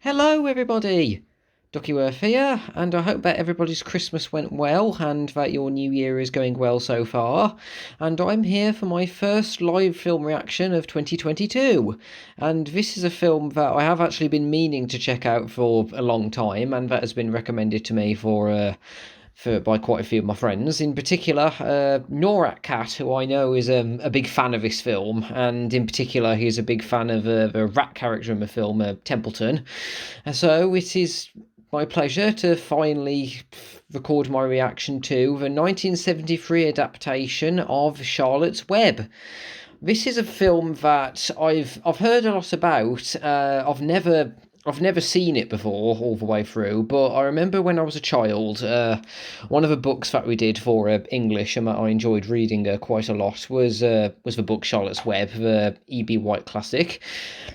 Hello, everybody! Duckyworth here, and I hope that everybody's Christmas went well and that your New Year is going well so far. And I'm here for my first live film reaction of 2022. And this is a film that I have actually been meaning to check out for a long time, and that has been recommended to me by quite a few of my friends, in particular Noratcat, who I know is a big fan of this film, and in particular he's a big fan of the rat character in the film, Templeton. And so it is my pleasure to finally record my reaction to the 1973 adaptation of Charlotte's Web. This is a film that I've heard a lot about. I've never seen it before all the way through, but I remember when I was a child, one of the books that we did for English and that I enjoyed reading quite a lot was the book Charlotte's Web, the E.B. White classic,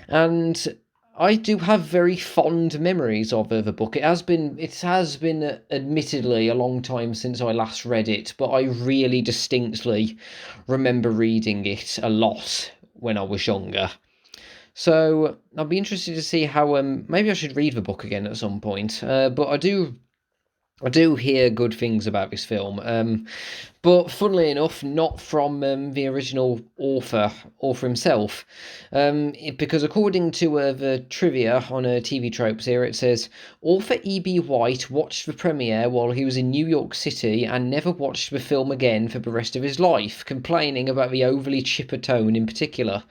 and I do have very fond memories of the book. It has been admittedly a long time since I last read it, but I really distinctly remember reading it a lot when I was younger. So I'll be interested to see how maybe I should read the book again at some point. But I do hear good things about this film. But funnily enough, not from the original author himself. Because according to the trivia on TV Tropes here, it says author E.B. White watched the premiere while he was in New York City and never watched the film again for the rest of his life, complaining about the overly chipper tone in particular.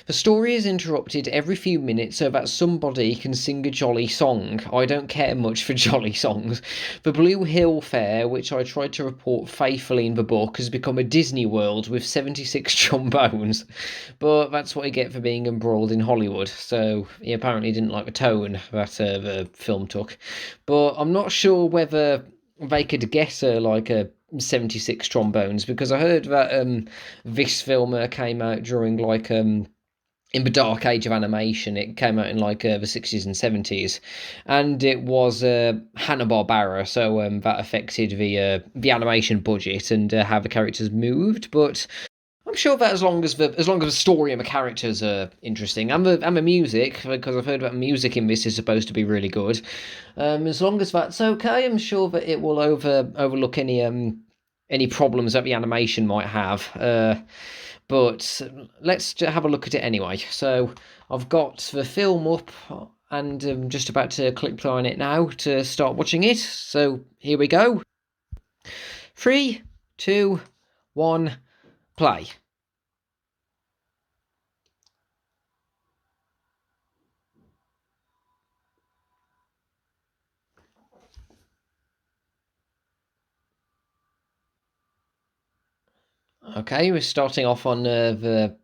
The story is interrupted every few minutes so that somebody can sing a jolly song. I don't care much for jolly songs. The Blue Hill Fair, which I tried to report faithfully in the book, has become a Disney World with 76 trombones. But that's what I get for being embroiled in Hollywood. So he apparently didn't like the tone that the film took. But I'm not sure whether they could get a 76 trombones, because I heard that this film came out during in the dark age of animation. It came out in the 60s and 70s, and it was Hannah Barbera, so that affected the animation budget and how the characters moved. But I'm sure that as long as the story and the characters are interesting, and the music, because I've heard that music in this is supposed to be really good, as long as that's okay, I'm sure that it will overlook any problems that the animation might have. But let's have a look at it anyway. So I've got the film up, and I'm just about to click play on it now to start watching it. So here we go. 3, 2, 1, play. Okay, we're starting off on the...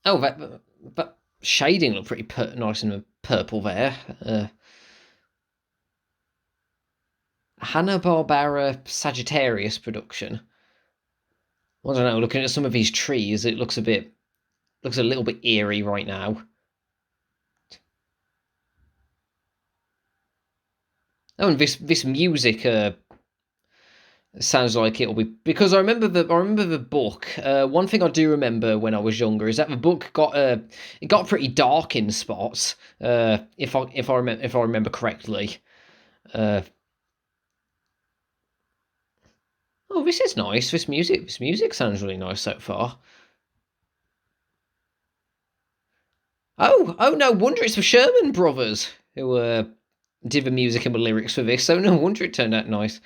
Oh, that shading looked pretty nice and purple there. Hanna-Barbera Sagittarius production. I don't know, looking at some of these trees, it looks a little bit eerie right now. Oh, and this music sounds like it'll be, because I remember the book. One thing I do remember when I was younger is that the book got pretty dark in spots. If I remember correctly. Uh, oh, this is nice. This music sounds really nice so far. Oh, no wonder it's the Sherman Brothers who did the music and the lyrics for this. So no wonder it turned out nice.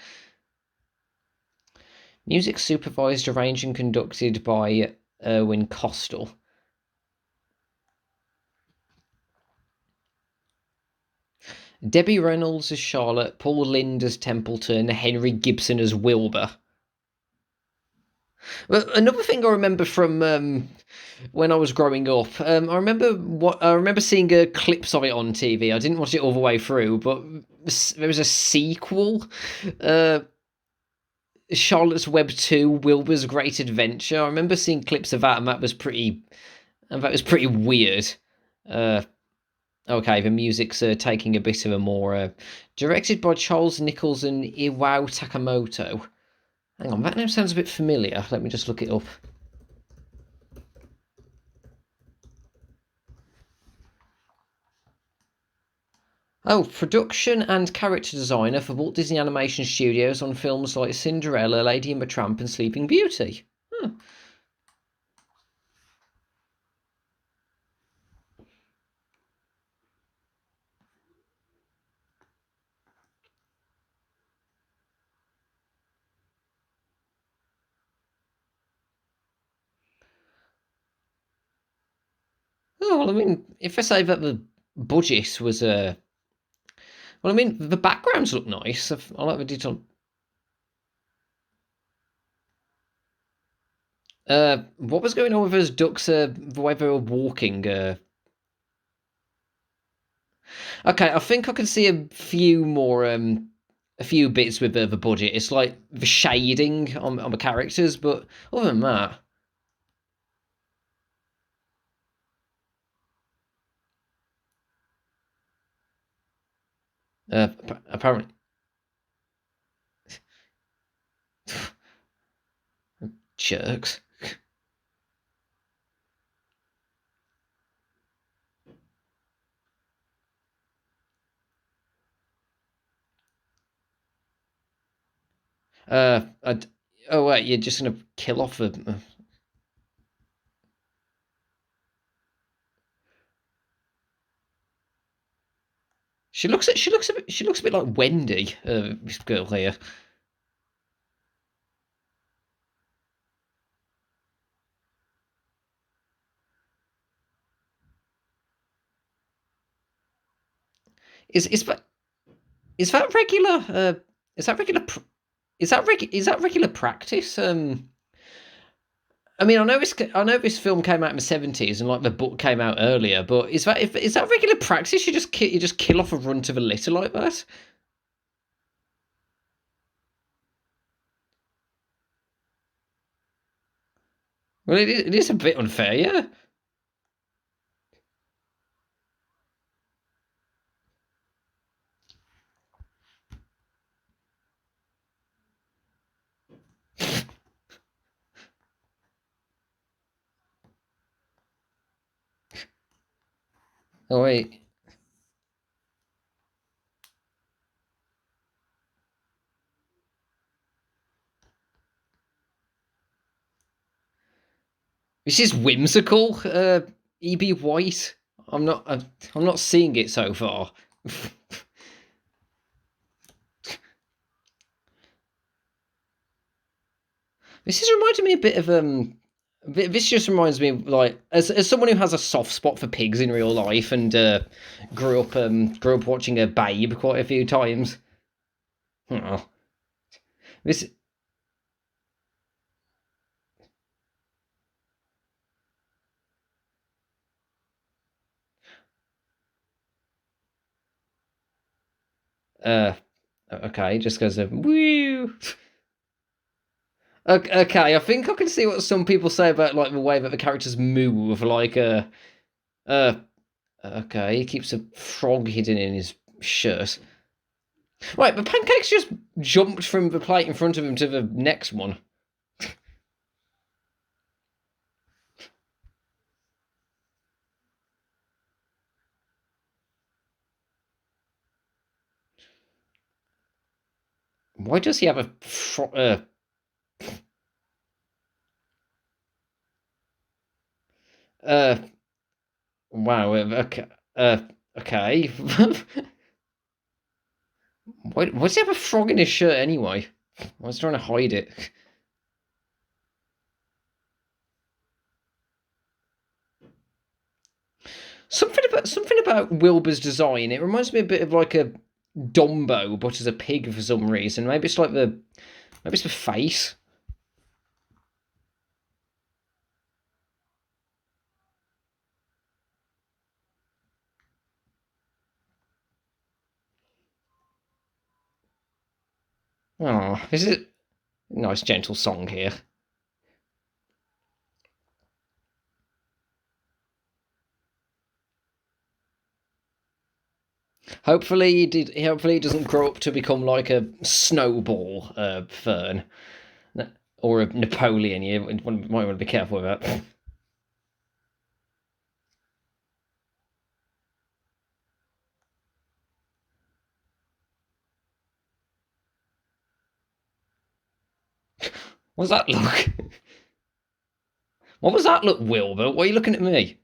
Music supervised, arranged, and conducted by Erwin Costel. Debbie Reynolds as Charlotte, Paul Lynde as Templeton, Henry Gibson as Wilbur. Well, another thing I remember from when I was growing up, I remember seeing clips of it on TV. I didn't watch it all the way through, but there was a sequel, uh, Charlotte's Web 2: Wilbur's Great Adventure. I remember seeing clips of that, and that was pretty weird. Uh, okay, the music's taking a bit of a more directed by Charles Nichols and Iwao Takamoto. Hang on, that name sounds a bit familiar. Let me just look it up. Oh, production and character designer for Walt Disney Animation Studios on films like Cinderella, Lady and the Tramp, and Sleeping Beauty. Huh. Oh, well, I mean, if I say that the budget was well, I mean, the backgrounds look nice. I like the detail. What was going on with those ducks? The way they were walking. Okay, I think I can see a few bits with the budget. It's like the shading on the characters, but other than that, apparently jerks. Uh, I, oh wait, you're just gonna kill off the. She looks a bit like Wendy. This girl here. Is that is that regular? Is that regular? Is that regular practice? I mean, I know this film came out in the 70s and like the book came out earlier, but is that regular practice? You just kill off a runt of a litter like that? Well, it is a bit unfair, yeah. Oh wait, this is whimsical. E.B. White. I'm not seeing it so far. This is reminding me a bit of This just reminds me of, like, as someone who has a soft spot for pigs in real life and grew up watching a Babe quite a few times. Oh, this uh okay, just goes of woo. Okay, I think I can see what some people say about like the way that the characters move. Uh, okay, he keeps a frog hidden in his shirt. Right, but Pancakes just jumped from the plate in front of him to the next one. Why does he have a uh wow, okay, okay. Why does he have a frog in his shirt anyway? I was trying to hide it. Something about Wilbur's design. It reminds me a bit of like a Dumbo, but as a pig for some reason. Maybe it's the face. Oh, this is a nice gentle song here. Hopefully he doesn't grow up to become like a snowball fern or a Napoleon. You might want to be careful with that. What's that look? What was that look, Wilbur? Why are you looking at me?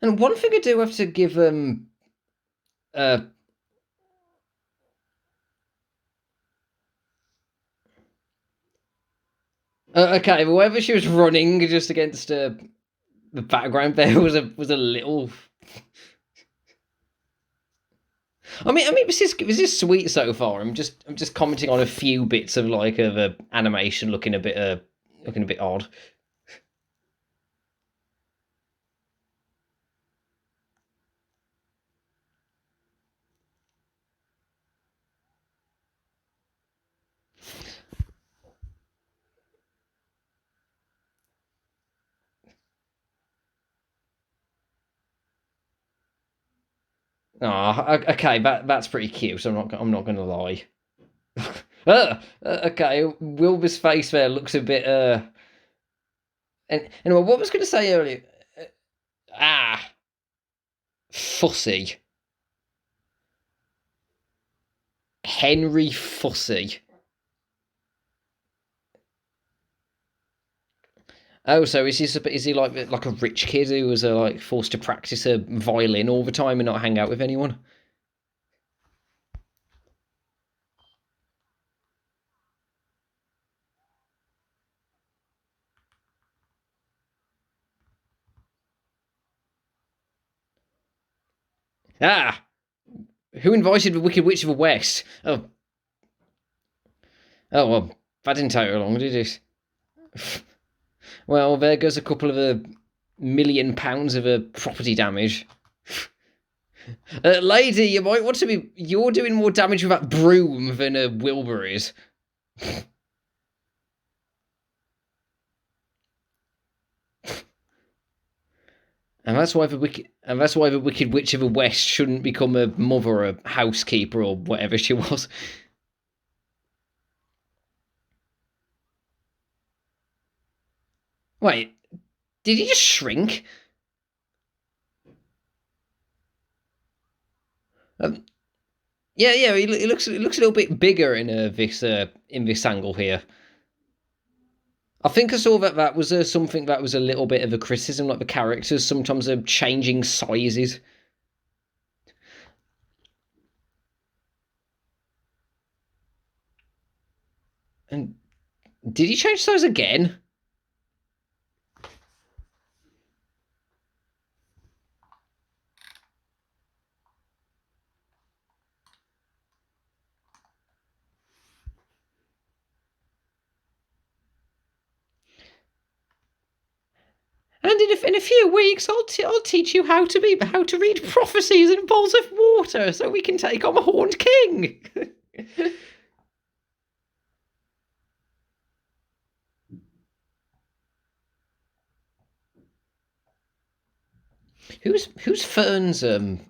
And one thing I do have to give uh okay, whoever she was running just against the background there was a little. I mean, this is sweet so far. I'm just commenting on a few bits of like of animation looking a bit odd. Oh, okay, that's pretty cute. I'm not gonna lie. Okay, Wilbur's face there looks a bit And anyway, what was I going to say earlier? Ah, Fussy. Henry Fussy. Oh, so is he like a rich kid who was like forced to practice a violin all the time and not hang out with anyone? Ah, who invited the Wicked Witch of the West? Oh well, that didn't take long, did it? Well, there goes a couple of £1 million of property damage. Lady, you might want to be. You're doing more damage with that broom than Wilbur is. And that's why the Wicked Witch of the West shouldn't become a mother, a housekeeper, or whatever she was. Wait, did he just shrink? Um, yeah, yeah, he looks a little bit bigger in this angle here. I think I saw that was something that was a little bit of a criticism, like the characters sometimes are changing sizes. And did he change size again? And in a few weeks, I'll teach you how to read prophecies in bowls of water, so we can take on the Horned King. Who's Fern's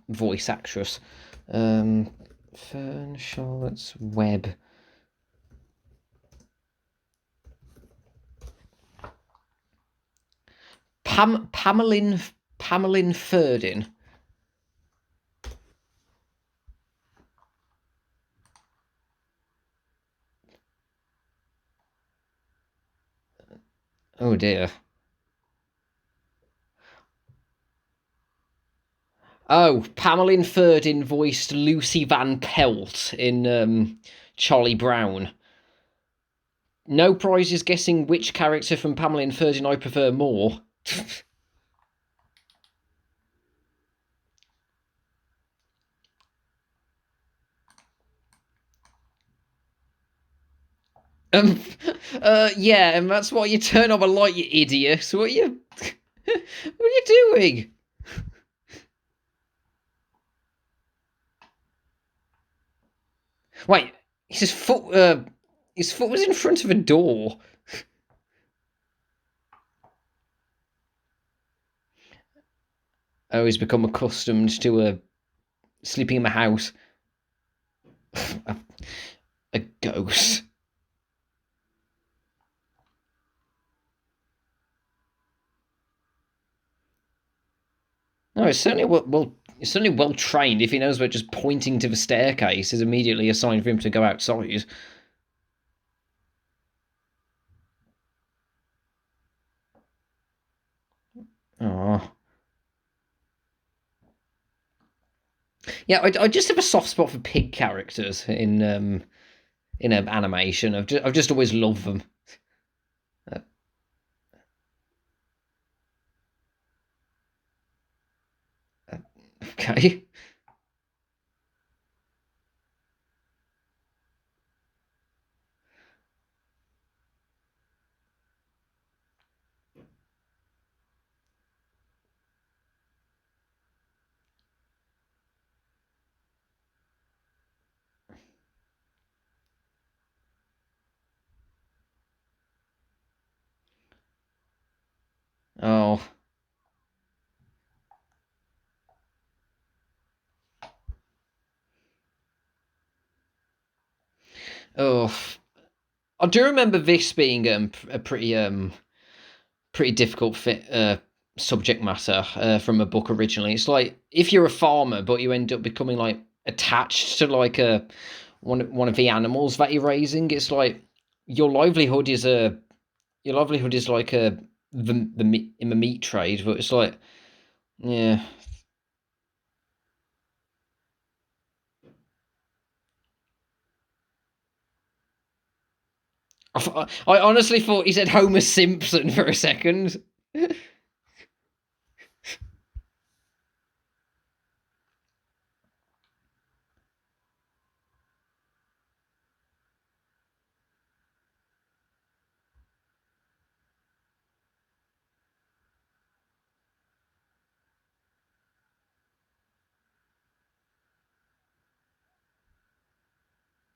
voice actress? Fern Charlotte's Web. Pamelin Ferdin. Oh dear. Oh, Pamelin Ferdin voiced Lucy Van Pelt in Charlie Brown. No prizes guessing which character from Pamelin Ferdin I prefer more. Um, yeah, and that's why you turn on a light, you idiot. What are you, what are you doing? Wait, his foot, his foot was in front of a door. Oh, he's become accustomed to sleeping in my house. a, a ghost. No, it's certainly well. he's certainly well trained. If he knows about just pointing to the staircase is immediately a sign for him to go outside. Oh. Yeah, I just have a soft spot for pig characters in animation. I've just always loved them. Uh, okay. Oh. Oh. I do remember this being a pretty difficult subject matter from a book originally. It's like if you're a farmer, but you end up becoming like attached to like a one of the animals that you're raising. It's like your livelihood is a your livelihood is like a the meat in the meat trade, but it's like yeah. I honestly thought he said Homer Simpson for a second.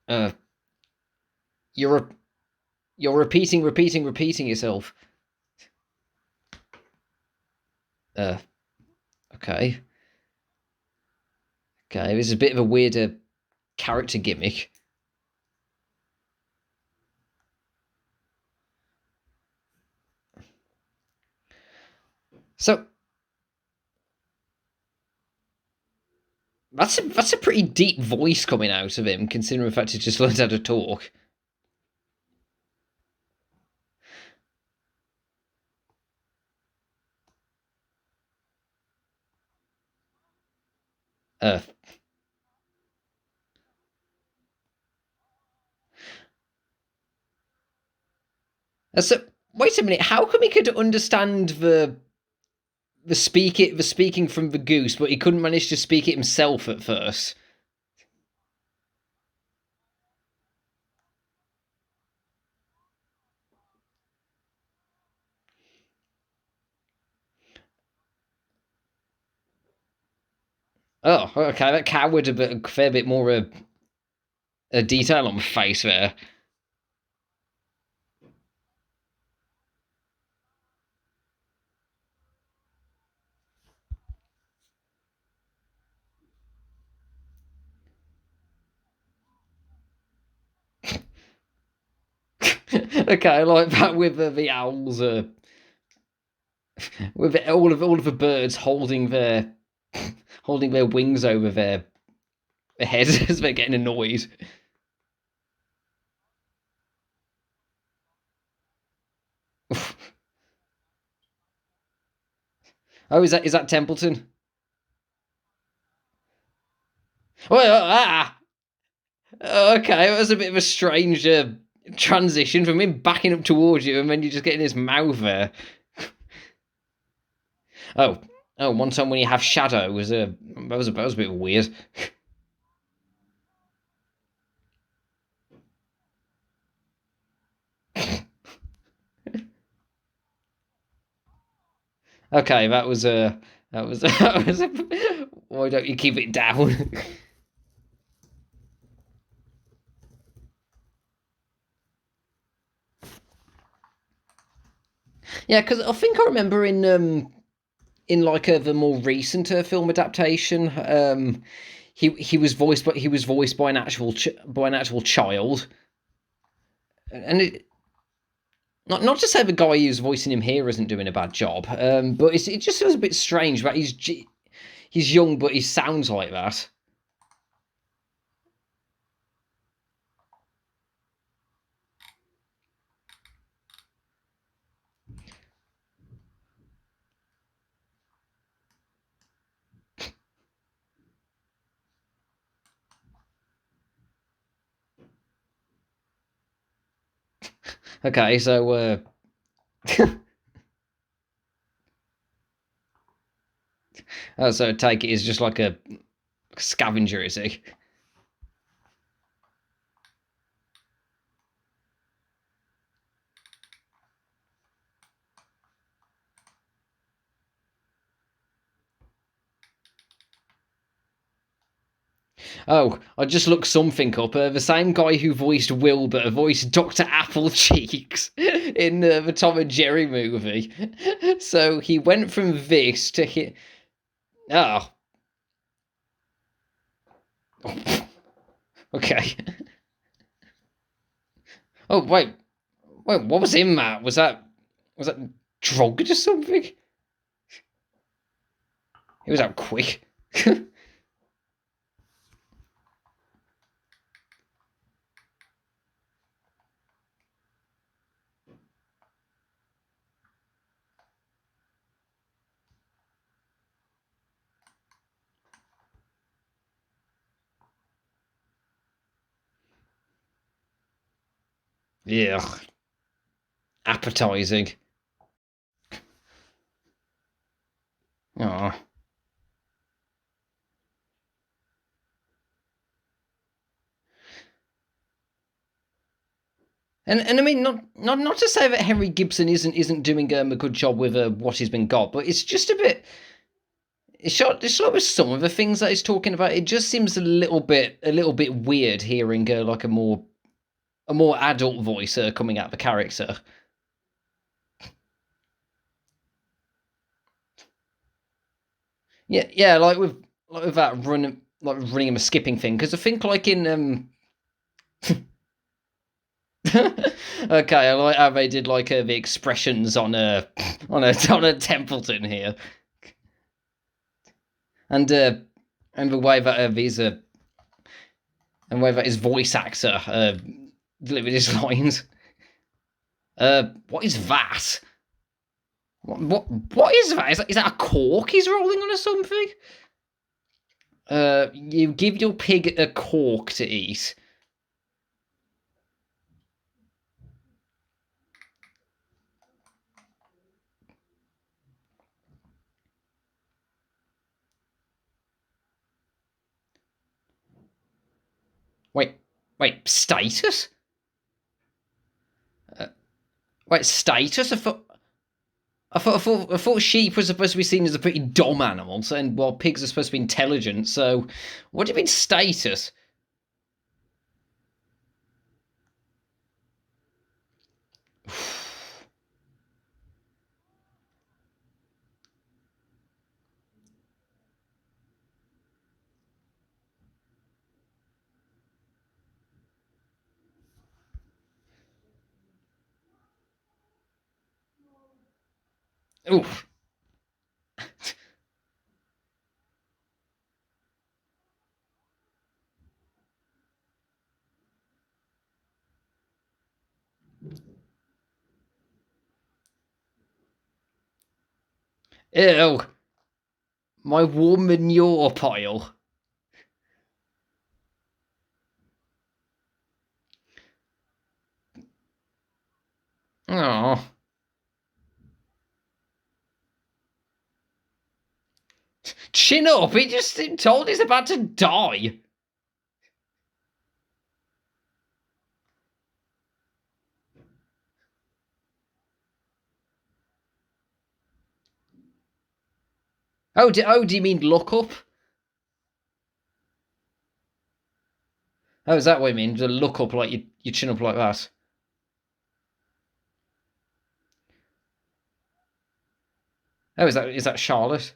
Uh, you're you're repeating yourself. Uh, okay, okay. This is a bit of a weirder character gimmick. So that's a pretty deep voice coming out of him, considering the fact he just learned how to talk. Uh, so wait a minute. How come he could understand the speaking from the goose, but he couldn't manage to speak it himself at first? Oh, okay. That cat would have been a fair bit more a detail on the face there. Okay, I like that with the owls, with all of the birds holding their wings over their heads as they're getting annoyed. Oh, is that Templeton? Oh, okay. That was a bit of a strange transition from him backing up towards you, and then you just getting his mouth there. Oh, oh, one time when you have shadow was that was a bit weird. Okay, that was why don't you keep it down? Yeah, because I think I remember in like the more recent film adaptation, he was voiced by an actual child, and not to say the guy who's voicing him here isn't doing a bad job, but it just feels a bit strange that he's young, but he sounds like that. Okay, so so take it is just like a scavenger, is he? Oh, I just looked something up. The same guy who voiced Wilbur voiced Dr. Applecheeks in the Tom and Jerry movie. So he went from this to hit. Oh. Okay. Oh, wait. Wait, what was in that? Was that drugged or something? It was out quick. Yeah. Appetizing. Oh. And I mean, not to say that Henry Gibson isn't doing a good job with what he's been got, but it's just a bit. It's like with some of the things that he's talking about, it just seems a little bit weird hearing like a more adult voice coming out of the character. Yeah, like with that running and skipping thing, because I think like in okay, I like how they did like the expressions on a on a Templeton here, and uh and the way that these and the way that his voice actor delivered his lines. What is that? What is that? Is that a cork he's rolling on or something? You give your pig a cork to eat. Wait, status? Uh, Wait, status? I thought sheep was supposed to be seen as a pretty dumb animal, and while pigs are supposed to be intelligent. So, what do you mean status? Oof. Ew. My warm manure pile. Oh. Chin up, he just told he's about to die. Do you mean look up? Oh, is that what you mean? To look up like you chin up like that? Oh, is that Charlotte?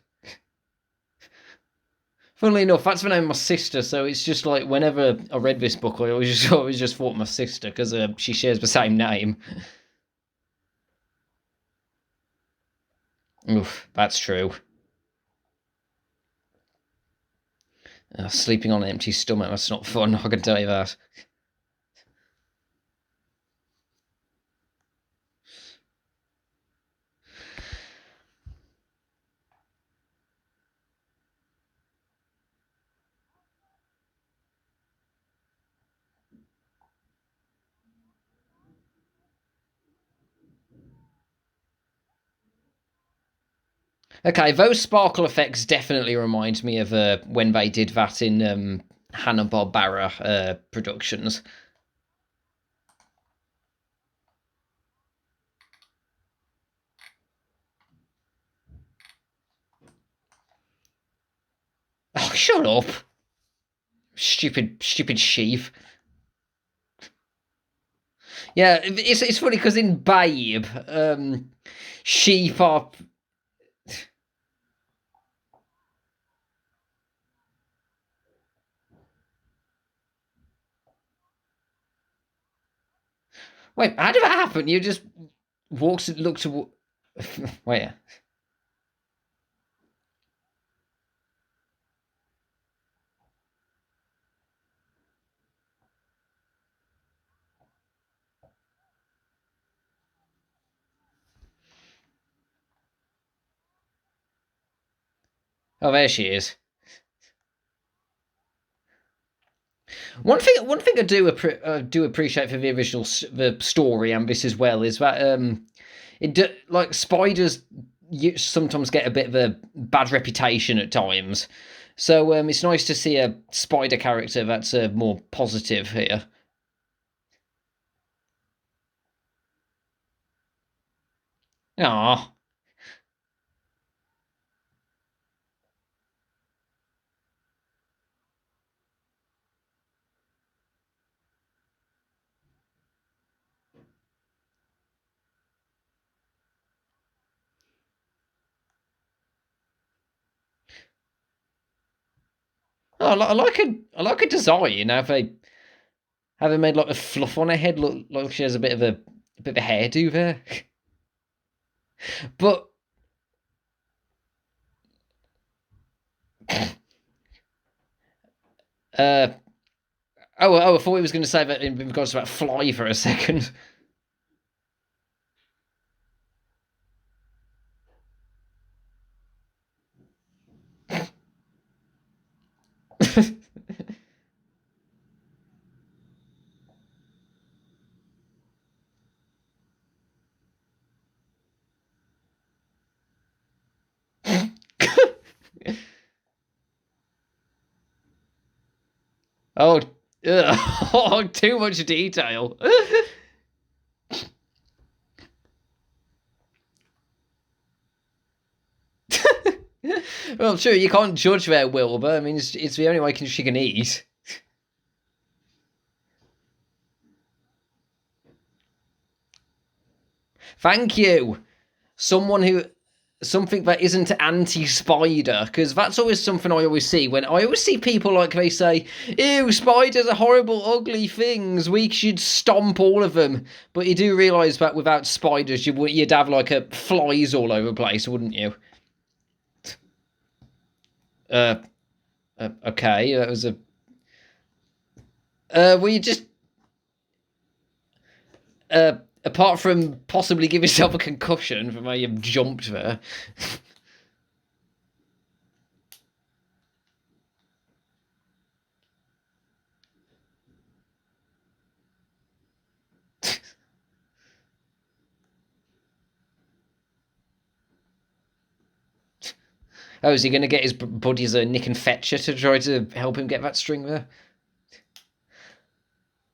Funnily enough, that's the name of my sister, so it's just like whenever I read this book, I always just thought my sister because she shares the same name. Oof, that's true. Sleeping on an empty stomach, that's not fun, I can tell you that. Okay, those sparkle effects definitely remind me of when they did that in Hannah Barbera productions. Oh, shut up. Stupid sheep. Yeah, it's funny because in Babe, sheep are. Wait, how did that happen? You just walked, looked to. Wait. Oh, there she is. One thing I do appreciate for the original the story and this as well is that like spiders sometimes get a bit of a bad reputation at times, so it's nice to see a spider character that's more positive here. Ah, oh, I like a design. You know, if they have made like a fluff on her head look like she has a bit of a hairdo there, but. Uh, I thought he was going to say that in regards to that fly for a second. Oh, oh, too much detail. Well, sure, you can't judge their will, but I mean, it's the only way she can eat. Thank you. Someone who. Something that isn't anti-spider, because that's always something I always see when I always see people like they say, "Ew, spiders are horrible, ugly things. We should stomp all of them." But you do realise that without spiders, you'd have like a flies all over the place, wouldn't you? Uh, okay, that was a. Well, you just uh, apart from possibly give yourself a concussion from how you've jumped there. Oh, is he going to get his buddies Nick and Fetcher to try to help him get that string there?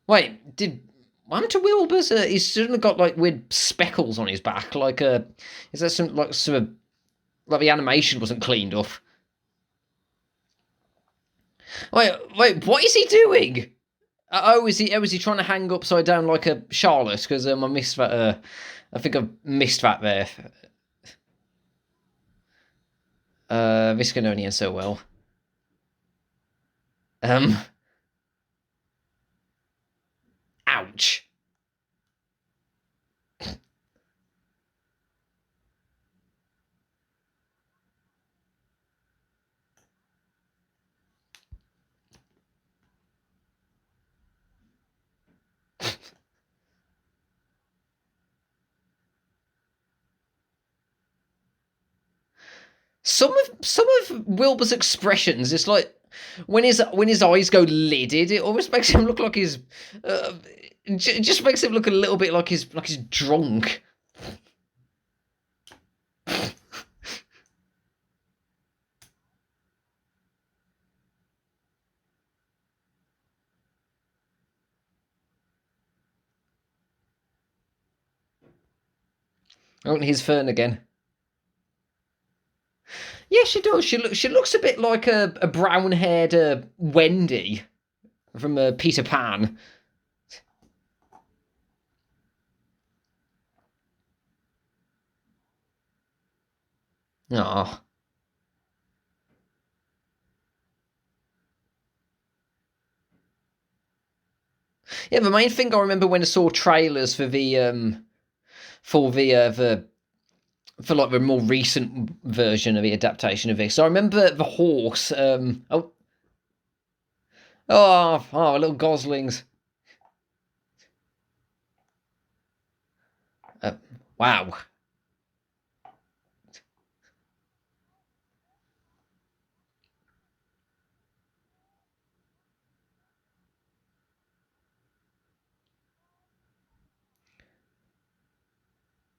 Wait, did what happened to Wilbur's? He's suddenly got like weird speckles on his back. Like, is that some like the animation wasn't cleaned up? Wait, what is he doing? Is he trying to hang upside down like a Charlotte? Because I missed that. I think I missed that there. This can only end so well. Um, ouch. some of Wilbur's expressions, it's like when his eyes go lidded, it almost makes him look like he's it just makes him look a little bit like he's drunk. Oh, and here's Fern again. Yeah, she does. She looks a bit like a brown-haired Wendy from Peter Pan. Oh. Yeah, the main thing I remember when I saw trailers for the for like the more recent version of the adaptation of this. I remember the horse. Little goslings. Uh, wow.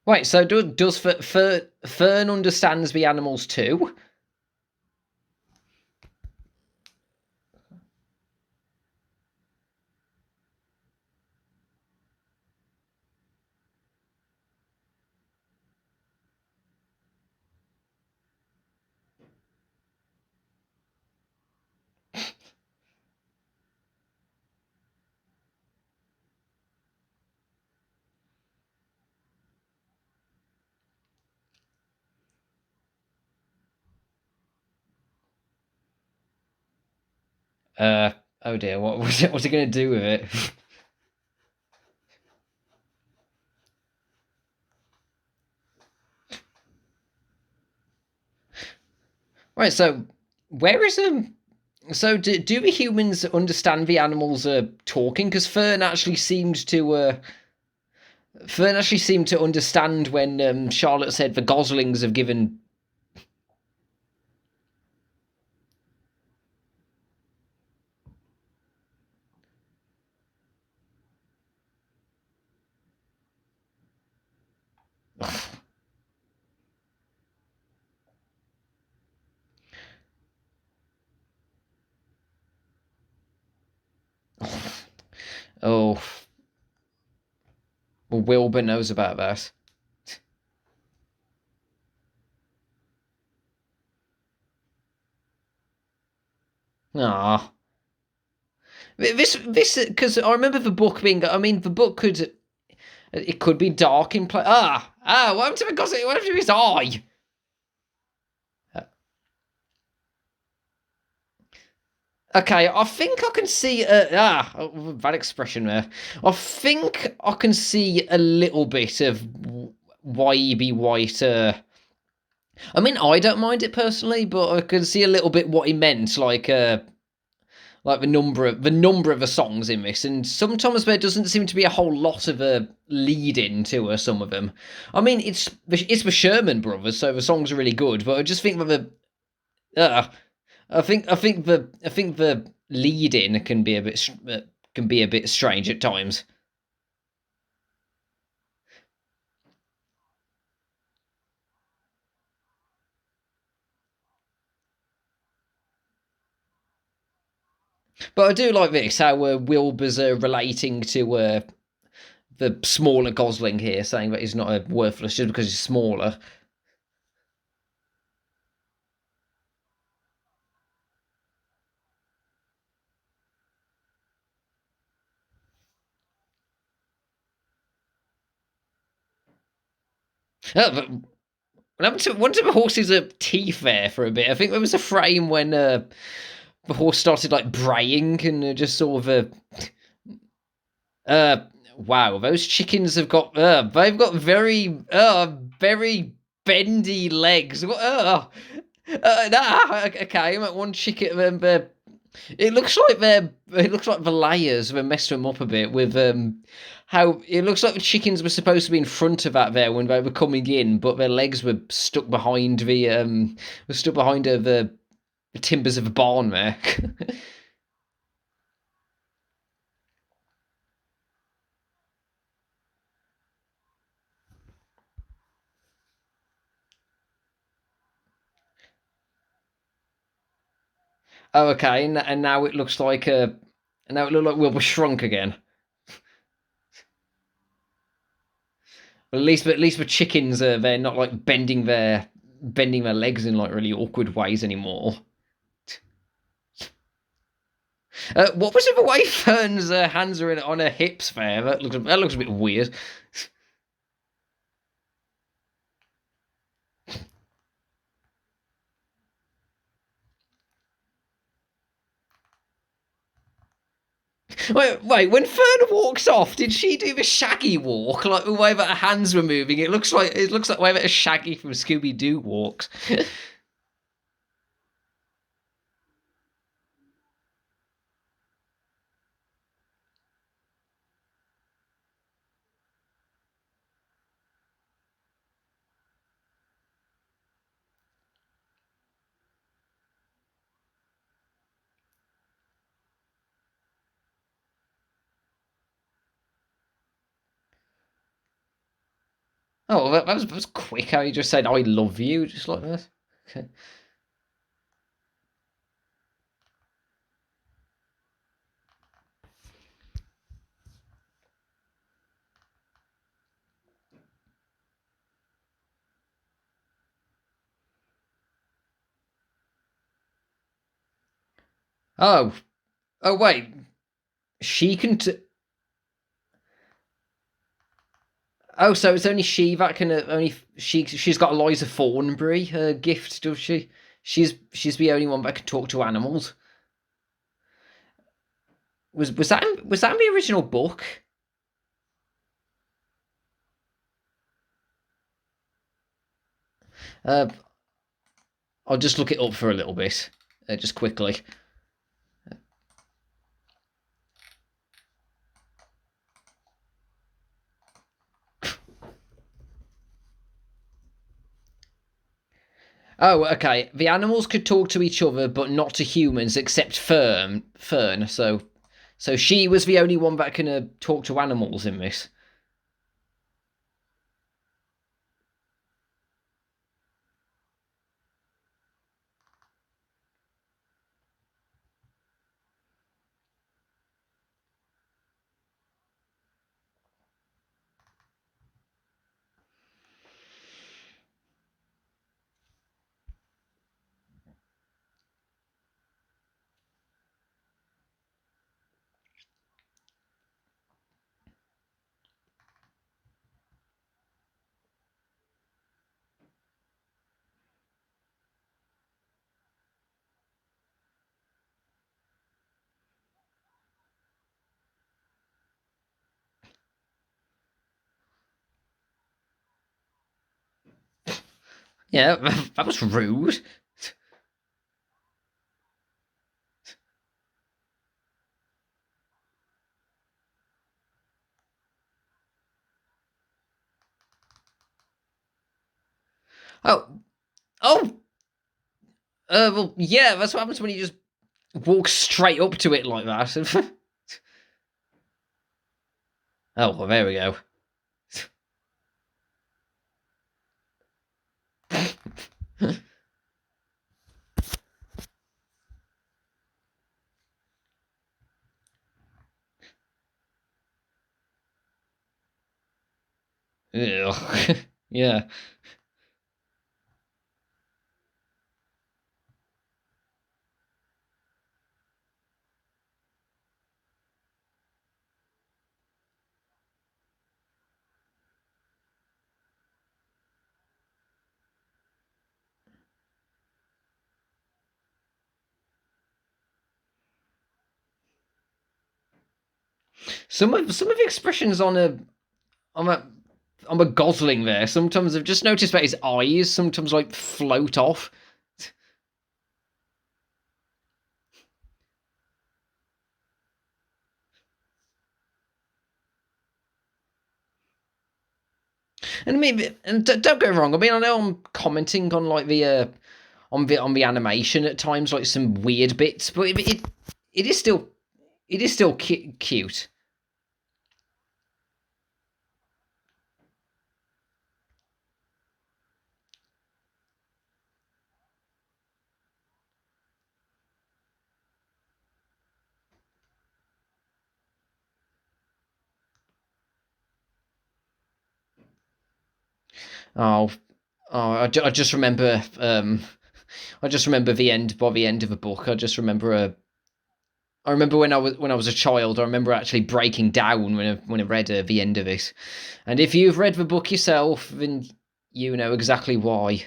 Wait, so does Fern understands the animals too? Oh dear, what's it going to do with it? Right, so where is So do the humans understand the animals talking? Because Fern actually seemed to understand when Charlotte said the goslings have given. Oh, well, Wilbur knows about that. Ah, this because I remember the book being. I mean, the book could be dark in play. What happened to the gosling? What happened to his eye? Okay, I think I can see. That expression there. I think I can see a little bit of why be white. I mean, I don't mind it personally, but I can see a little bit what he meant, like the number of the songs in this, and sometimes there doesn't seem to be a whole lot of a lead in to some of them. I mean, it's the Sherman Brothers, so the songs are really good, but I just think that I think the lead in can be a bit strange at times. But I do like this how Wilbur's relating to the smaller Gosling here, saying that he's not a worthless just because he's smaller. But one of the horses' teeth there for a bit. I think there was a frame when the horse started like braying and just sort of wow, those chickens have got they've got very bendy legs. Okay, one chicken. it looks like the layers have messed them up a bit with how it looks like the chickens were supposed to be in front of that there when they were coming in, but their legs were stuck behind the timbers of the barn there. Oh, okay, and now it looks like now it looks like Wilbur shrunk again. Well, at least the chickens are they're not like bending their legs in like really awkward ways anymore. What was it the way Fern's hands are on her hips there? That looks a bit weird. Wait. When Fern walks off, did she do the Shaggy walk? Like the way that her hands were moving, it looks like the way that a Shaggy from Scooby Doo walks. Oh, that was quick. How you just said "I love you" just like that. Okay. Oh, oh wait. She can. Oh, so it's only she that can only she's got Eliza Thornberry her gift, does she? She's the only one that can talk to animals. Was that in the original book? Uh, I'll just look it up for a little bit, just quickly. Oh, okay. The animals could talk to each other, but not to humans, except Fern. So she was the only one that can talk to animals in this. Yeah, that was rude. Oh, oh, well, yeah, that's what happens when you just walk straight up to it like that. Oh, well, there we go. Ugh. Yeah. Some of the expressions on a on a Gosling there. Sometimes I've just noticed that his eyes sometimes like float off. And I mean, and don't get me wrong. I mean, I know I'm commenting on like the on the animation at times, like some weird bits, but it is still cute. Oh, I just remember I just remember the end by the end of the book. I remember when I was a child. I remember actually breaking down when I read the end of it. And if you've read the book yourself, then you know exactly why.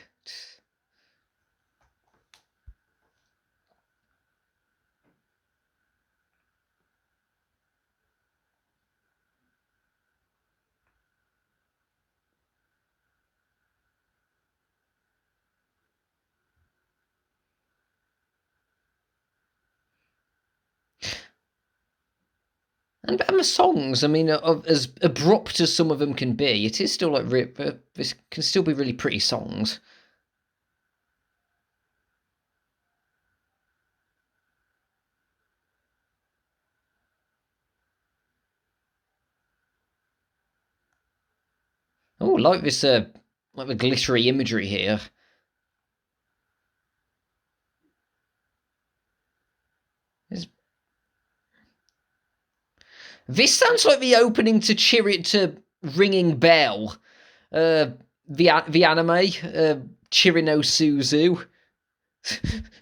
And the songs, I mean, as abrupt as some of them can be, it is still like this can still be really pretty songs. Oh, like this, like the glittery imagery here. This sounds like the opening to Ringing Bell, uh, the anime, Chirino Suzu.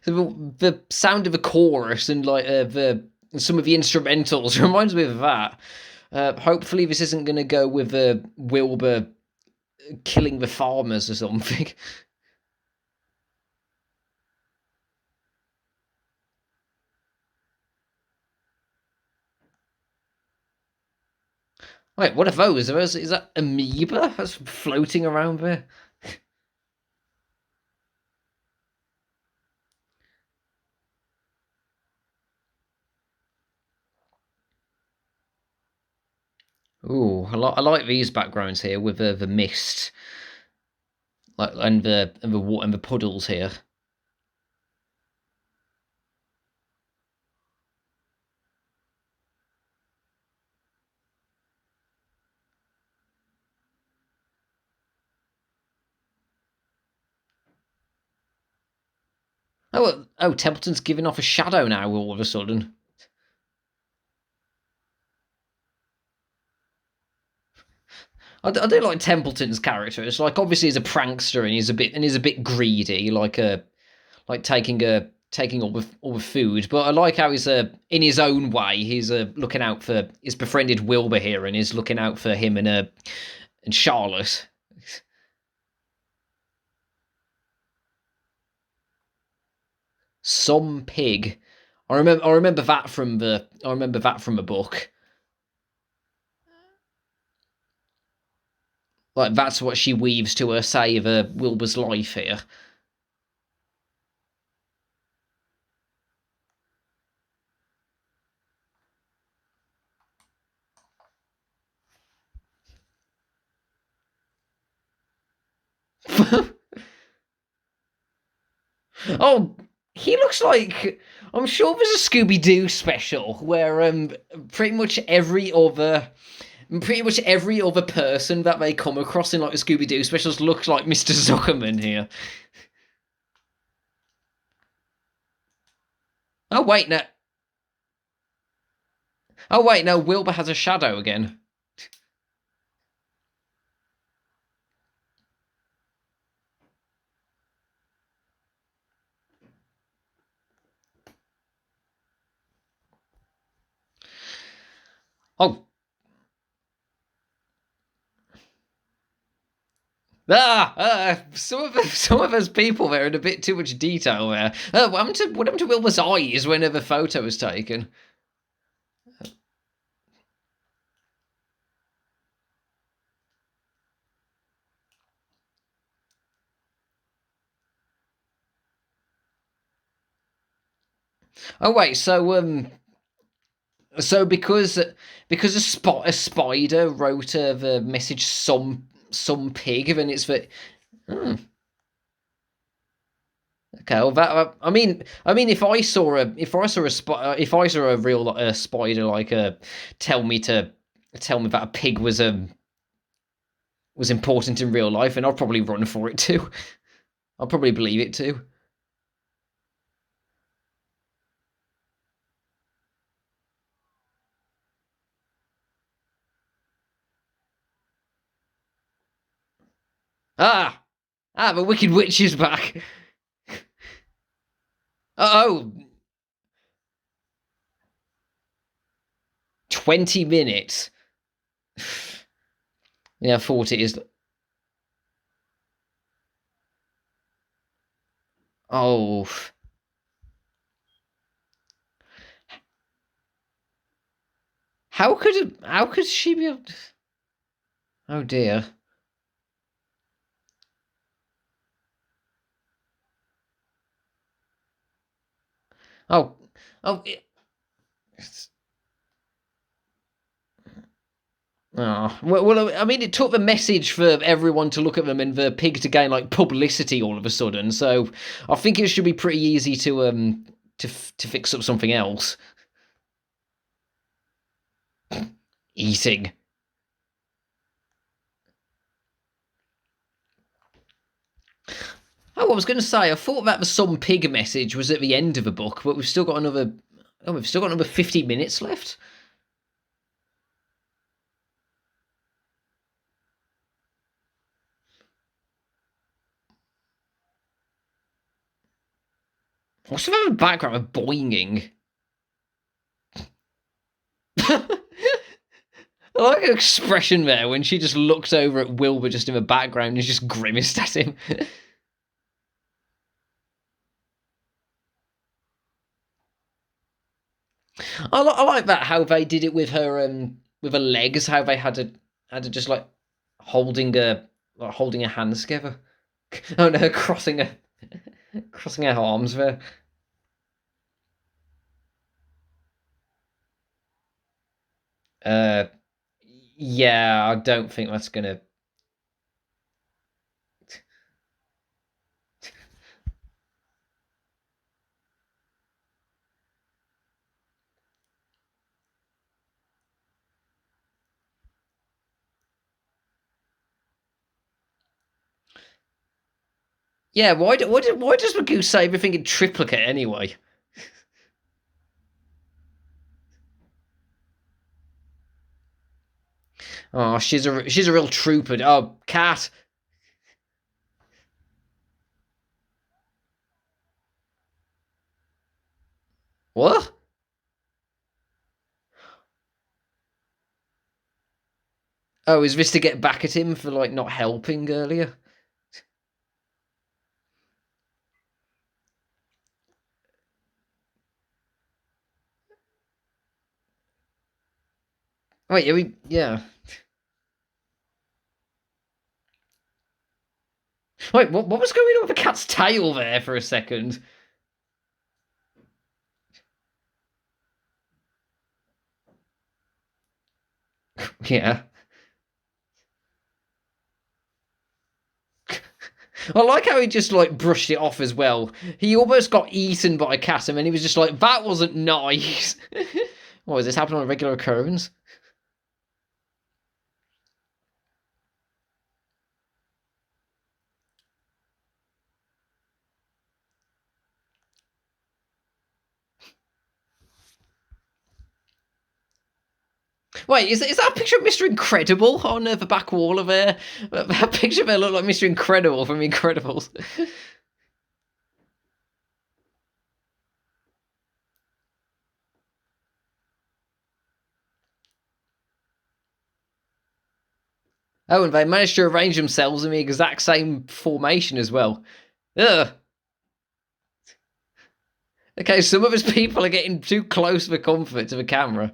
The sound of the chorus and like the some of the instrumentals reminds me of that. Hopefully, this isn't going to go with Wilbur killing the farmers or something. Wait, what are those? Is that amoeba that's floating around there? Ooh, I like these backgrounds here with the mist, like and the water and the puddles here. Templeton's giving off a shadow now all of a sudden. I do like Templeton's character. It's like obviously he's a prankster and he's a bit greedy, like taking all the food. But I like how he's in his own way. He's looking out for his befriended Wilbur here, and he's looking out for him and Charlotte. Some pig. I remember that from the book. Like that's what she weaves to her save Wilbur's life here. Oh, he looks like I'm sure there's a Scooby Doo special where pretty much every other person that they come across in like the Scooby Doo specials looks like Mr. Zuckerman here. Oh wait, no. Oh wait, no. Wilbur has a shadow again. Oh. Some of us people there in a bit too much detail there. What happened to Wilbur's eyes whenever the photo was taken? Oh wait, so because a spider wrote the message some pig, then it's for. Hmm. Okay, well, if I saw if I saw a real spider tell me to tell me that a pig was important in real life, and I'd probably run for it too. I'll probably believe it too. Ah, the Wicked Witch is back. Oh, 20 minutes. Yeah, I thought it is. Oh, how could she be able to... Oh dear. Oh, oh, oh. Well, I mean, it took the message for everyone to look at them and the pig to gain like publicity all of a sudden. So I think it should be pretty easy to fix up something else. Eating. Oh, I was going to say, I thought that the some pig message was at the end of the book, but we've still got another. Oh, we've still got another 50 minutes left. What's the background of boinging? I like her expression there when she just looked over at Wilbur just in the background and just grimaced at him. I like that how they did it with her legs, how they had to just like holding a holding her hands together. Oh no, crossing her arms there. Uh, yeah, I don't think that's gonna. Yeah, why does Magoo say everything in triplicate anyway? Oh, she's a real trooper. Oh, cat. What? Oh, is this to get back at him for like not helping earlier? Wait, yeah. Wait, what was going on with the cat's tail there for a second? Yeah. I like how he just like brushed it off as well. He almost got eaten by a cat, and then he was just like, "That wasn't nice." What is this happening on a regular occurrence? Wait, is that a picture of Mr. Incredible on the back wall of there? That picture there looked like Mr. Incredible from Incredibles. Oh, and they managed to arrange themselves in the exact same formation as well. Ugh. Okay, some of us people are getting too close for comfort to the camera.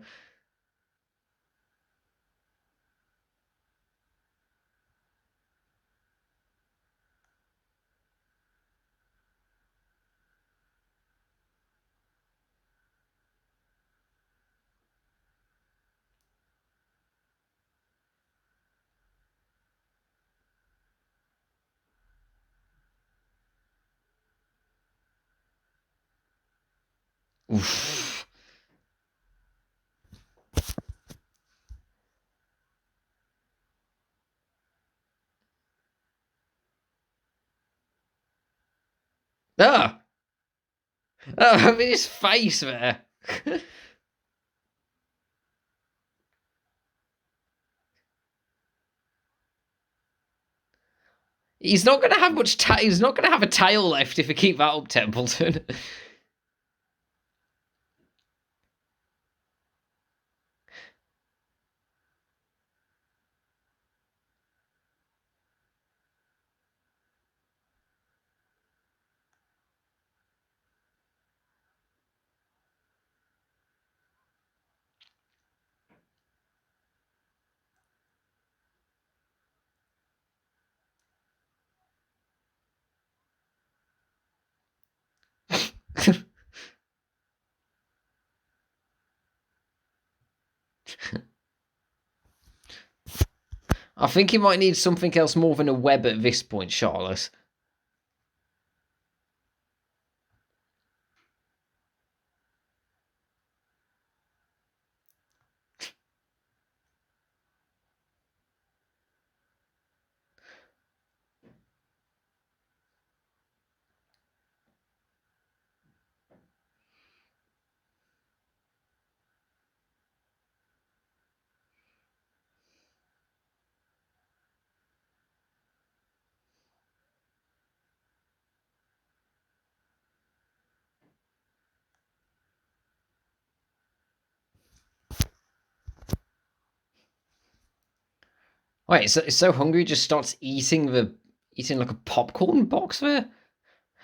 Oof. Ah! Oh, I mean, his face there. He's not going to have much. He's not going to have a tail left if we keep that up, Templeton. I think he might need something else more than a web at this point, Charlotte. Wait, it's so hungry, he just starts eating like a popcorn box there.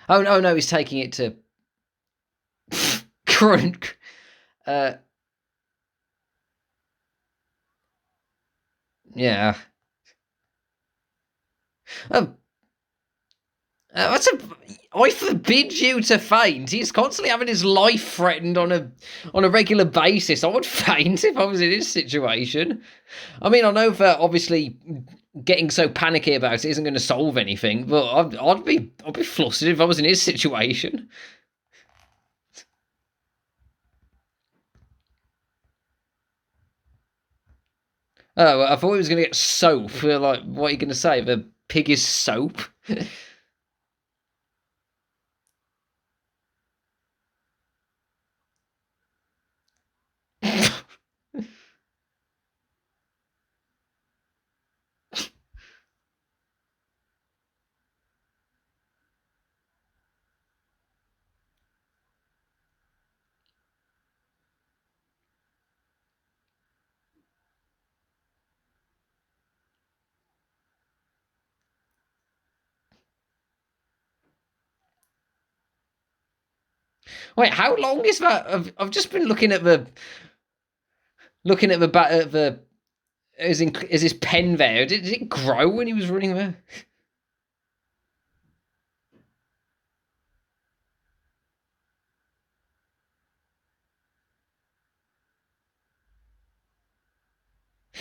Oh no, no, he's taking it to crunch. Uh, yeah. Um, what's a? I forbid you to faint. He's constantly having his life threatened on a regular basis. I would faint if I was in his situation. I mean, I know that obviously getting so panicky about it isn't going to solve anything, but I'd be flustered if I was in his situation. Oh, I thought he was going to get soap. Like, what are you going to say? The pig is soap? Wait, how long is that? I've just been looking at the back of the is his pen there? Did it grow when he was running there?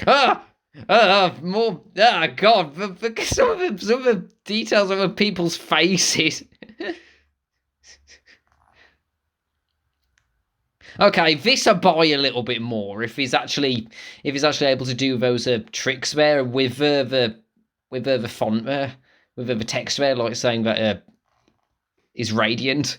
Ah, more. Ah, God! Some of the details of the people's faces. Okay, this I buy a little bit more if he's actually able to do those tricks there with the font there, with the text there, like saying that is radiant.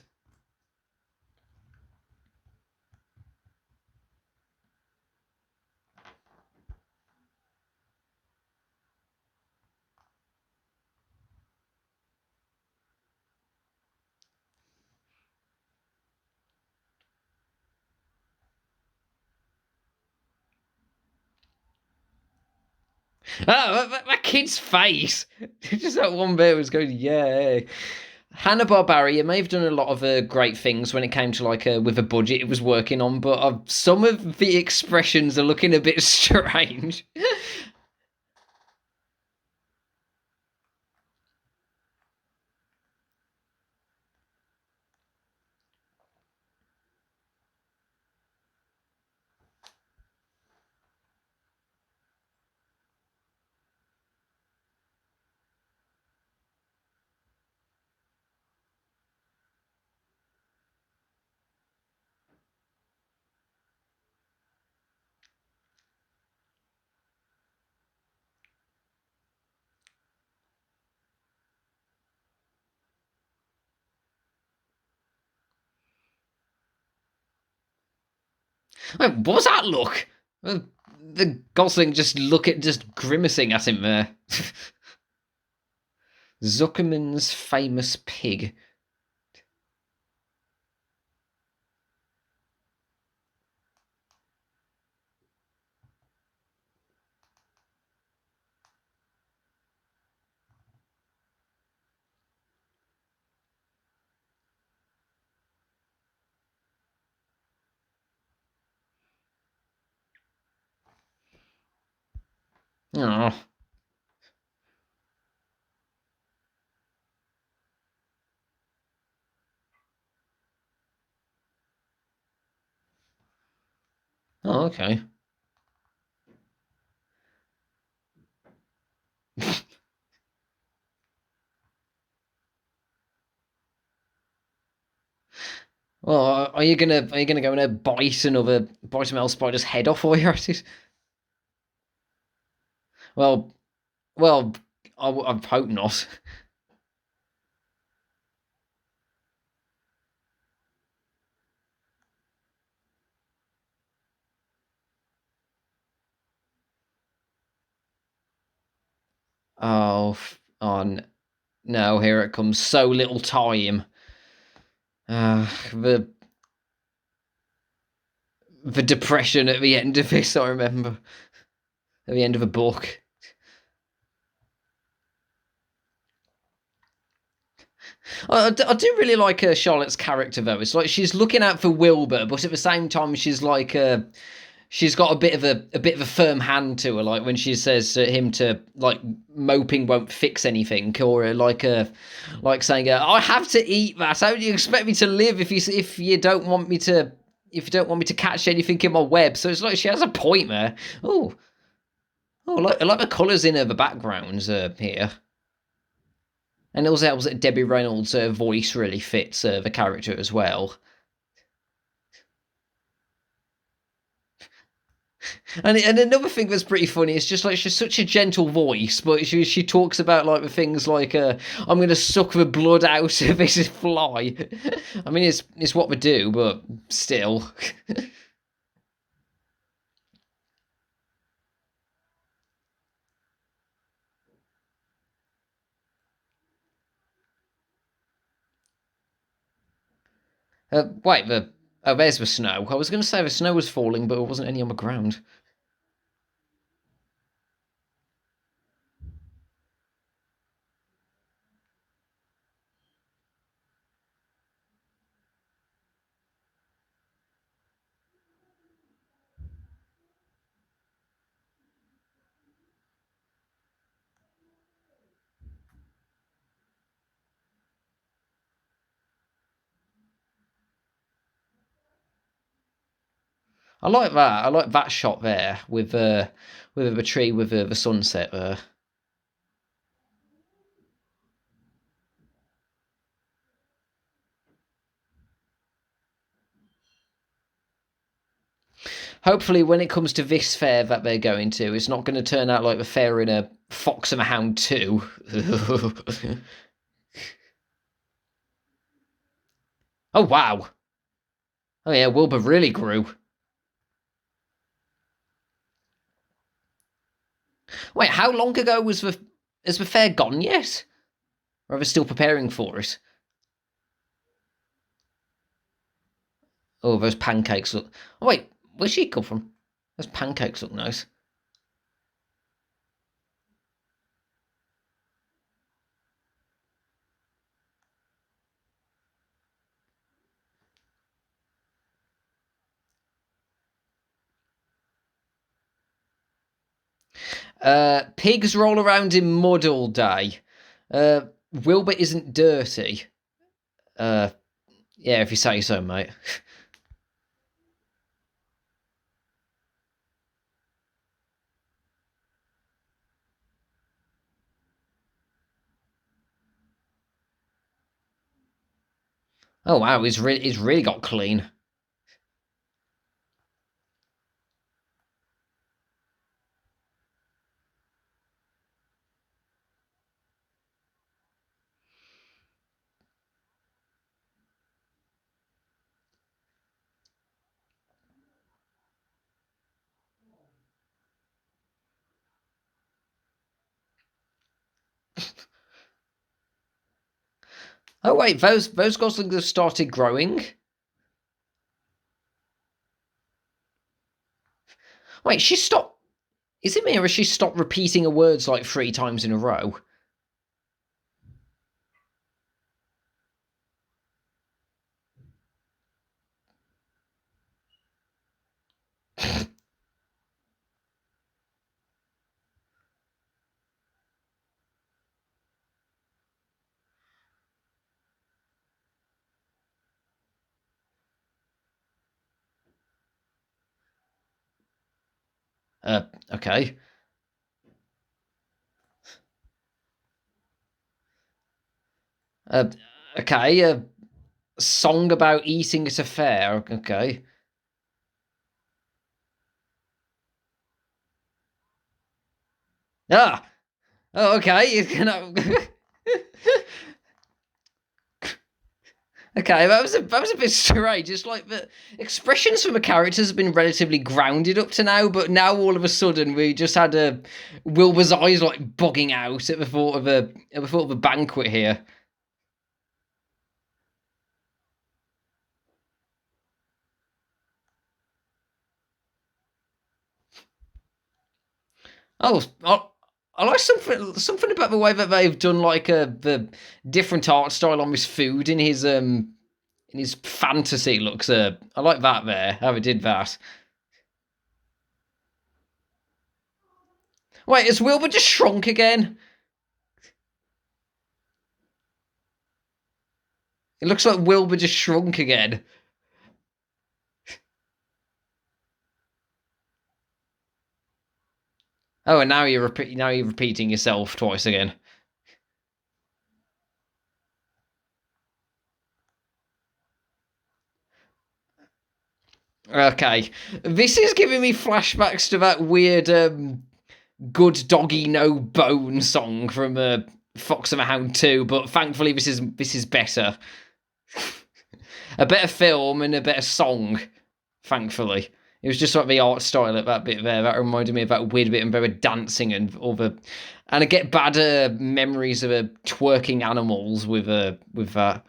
Ah, that kid's face. Just that one bit was going, yeah. Hannah Barbera, you may have done a lot of great things when it came to like with a budget it was working on, but some of the expressions are looking a bit strange. Wait, what was that look? The Gosling just grimacing at him there. Zuckerman's famous pig. Oh, oh, okay. Well, are you gonna go and bite a male spider's head off while you're at it? Well, well, I hope not. Oh, on no, here it comes. So little time. The depression at the end of this, I remember. At the end of a book. I do really like Charlotte's character though. It's like she's looking out for Wilbur, but at the same time she's like she's got a bit of a firm hand to her. Like when she says to him to like moping won't fix anything, or like saying I have to eat that. How do you expect me to live if you don't want me to catch anything in my web? So it's like she has a point there. Oh, I like the colours in the backgrounds here. And it also helps that Debbie Reynolds' voice really fits the character as well. And another thing that's pretty funny is just like she's such a gentle voice, but she talks about like the things like I'm gonna suck the blood out of this fly. I mean it's what we do, but still. Wait, there's the snow. I was gonna say the snow was falling, but there wasn't any on the ground. I like that. I like that shot there with the tree with the sunset there. Hopefully, when it comes to this fair that they're going to, it's not going to turn out like the fair in a Fox and the Hound 2. Oh, wow. Oh, yeah, Wilbur really grew. Wait, how long ago Is the fair gone yet? Or are they still preparing for it? Oh, those pancakes look. Oh, wait, where'd she come from? Those pancakes look nice. Pigs roll around in mud all day. Wilbur isn't dirty. Uh, yeah, if you say so, mate. Oh wow, he's really got clean. Oh wait, those goslings have started growing. Wait, she stopped. Is it me or has she stopped repeating her words like 3 times in a row? Okay. Uh, okay. A song about eating at a fair. Okay. Ah. Oh, okay. Okay, that was a bit strange. It's like the expressions from the characters have been relatively grounded up to now, but now all of a sudden we just had a Wilbur's eyes like bugging out at the thought of a banquet here. Oh, I like something about the way that they've done like the different art style on this food in his fantasy looks. I like that there how they did that. Wait, has Wilbur just shrunk again? It looks like Wilbur just shrunk again. Oh, and now you're repeating yourself twice again. Okay, this is giving me flashbacks to that weird "Good Doggy No Bone" song from Fox and the Hound 2, but thankfully this is better, a better film and a better song. Thankfully, it was just like the art style at that bit there that reminded me of that weird bit and they were dancing and all the, and I get bad memories of twerking animals with that.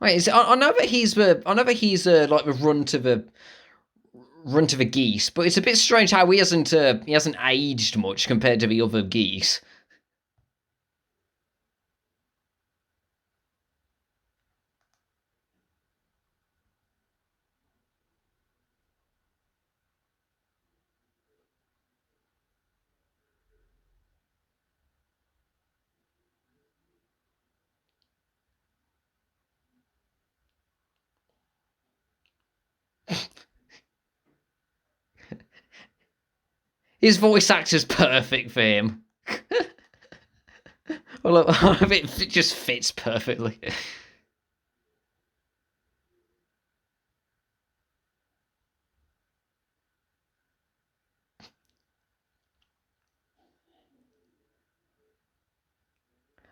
Wait, I know that he's like the runt of the geese, but it's a bit strange how he hasn't aged much compared to the other geese. His voice actor's perfect for him. Well, it just fits perfectly.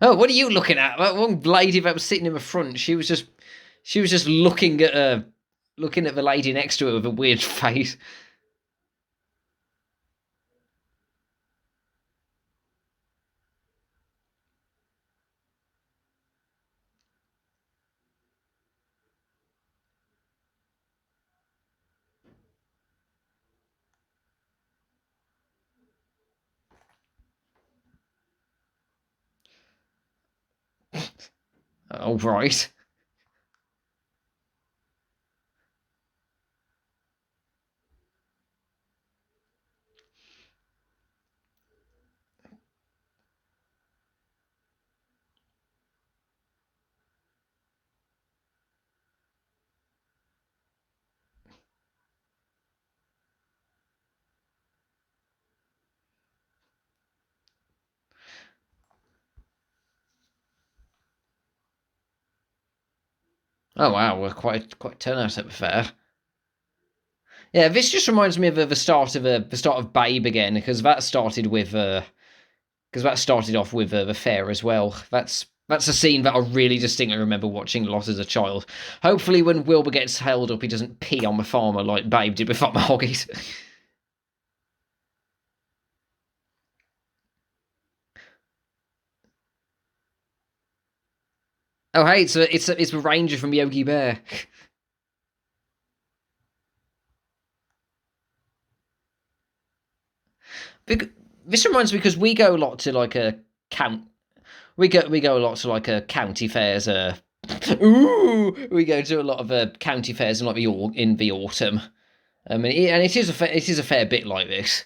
Oh, what are you looking at? That one lady that was sitting in the front, she was just looking at the lady next to her with a weird face. Oh right. Oh wow, we're quite turnout at the fair. Yeah, this just reminds me of the start of Babe again because that started off with the fair as well. That's a scene that I really distinctly remember watching a lot as a child. Hopefully, when Wilbur gets held up, he doesn't pee on the farmer like Babe did with Farmer Hoggies. Oh, hey, it's a ranger from Yogi Bear. This reminds me because we go a lot to like a count. We go a lot to like a county fairs. Ooh, we go to a lot of county fairs in like in the autumn. And it is a fair bit like this.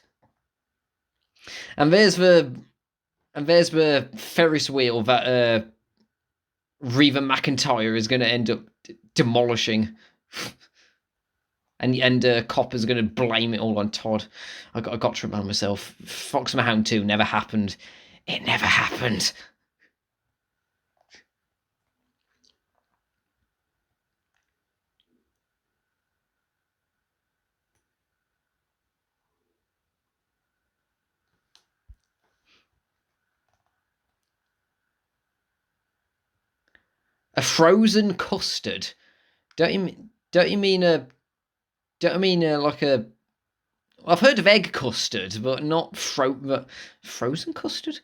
And there's the Ferris wheel that Reva McIntyre is going to end up demolishing, and Copper's going to blame it all on Todd. I got to remind myself, Fox and the Hound 2 never happened. It never happened. A frozen custard? Don't you mean a don't you mean like a? I've heard of egg custard, but not frozen custard.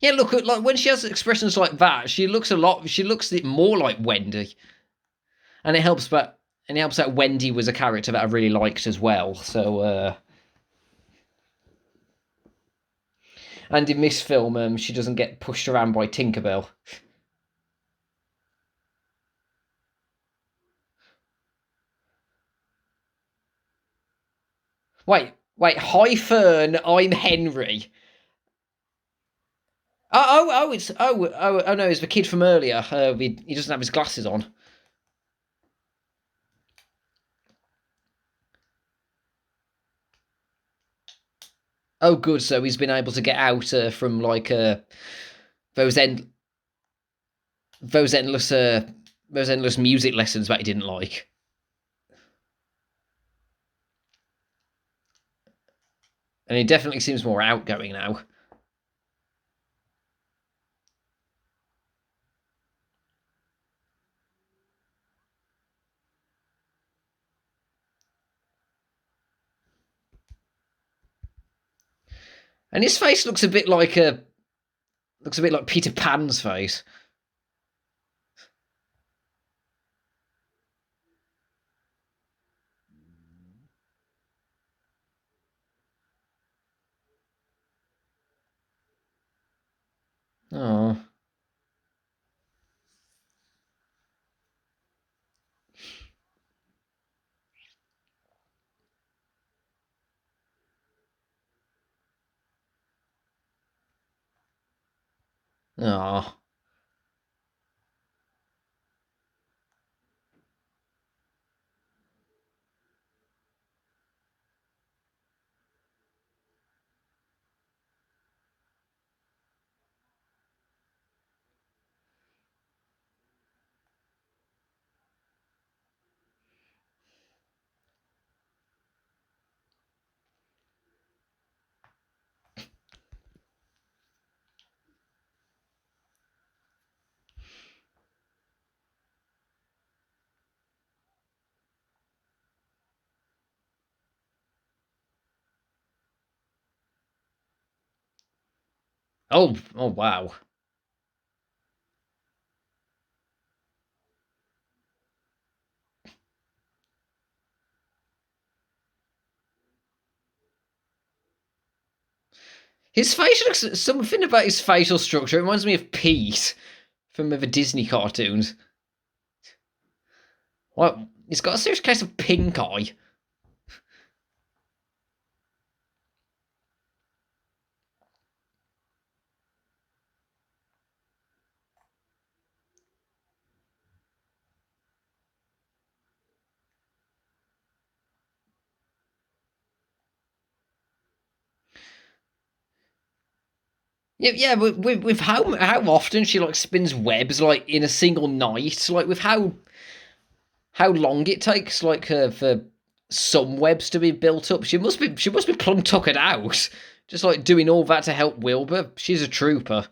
Yeah, look at like when she has expressions like that, she looks a lot. She looks more like Wendy, and it helps that Wendy was a character that I really liked as well. So, and in this film, she doesn't get pushed around by Tinkerbell. Wait, hi Fern, I'm Henry. Oh no, it's the kid from earlier. He doesn't have his glasses on. Oh, good. So he's been able to get out from like those end those endless those endless music lessons that he didn't like. And he definitely seems more outgoing now. And his face looks a bit like Peter Pan's face. Oh. Oh. Oh wow. His face looks something about his facial structure. It reminds me of Pete from the Disney cartoons. What? He's got a serious case of pink eye. Yeah. With how often she like spins webs like in a single night, like with how long it takes like for some webs to be built up. She must be plumb tuckered out, just like doing all that to help Wilbur. She's a trooper.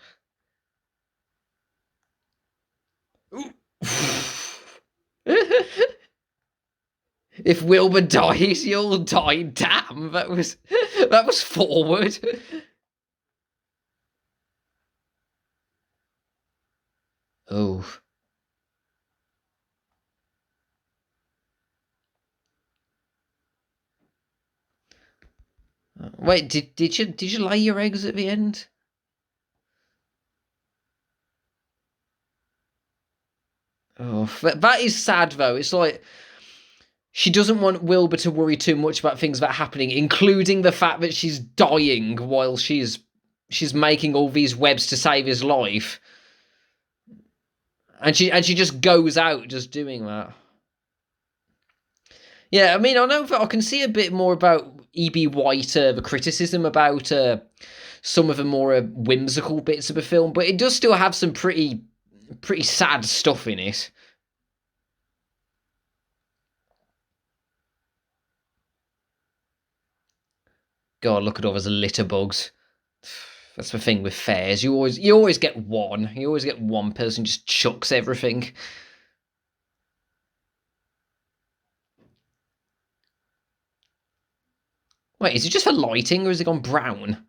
If Wilbur dies, you'll die. Damn, that was forward. Oh, wait, did you lay your eggs at the end? Oh, that is sad though. It's like she doesn't want Wilbur to worry too much about things that are happening, including the fact that she's dying while she's making all these webs to save his life, and she just goes out just doing that. Yeah, I mean, I know that I can see a bit more about E.B. White, the criticism about some of the more whimsical bits of the film, but it does still have some pretty sad stuff in it. God, look at all those litter bugs. That's the thing with fairs. You always get one. You always get one person just chucks everything. Wait, is it just for lighting or has it gone brown?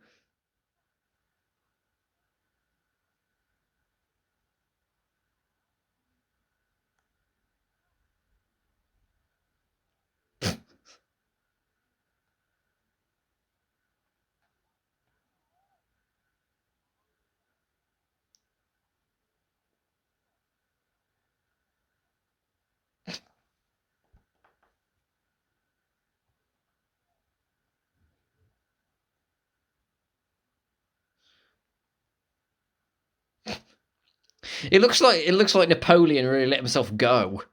It looks like Napoleon really let himself go.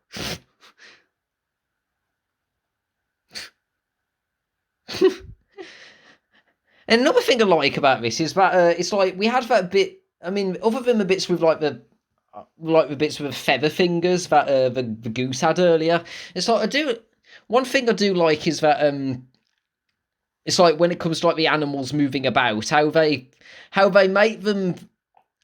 And another thing I like about this is that it's like we had that bit. I mean, other than the bits with like the bits with the feather fingers that the goose had earlier, it's like I do. One thing I do like is that it's like when it comes to like the animals moving about, how they make them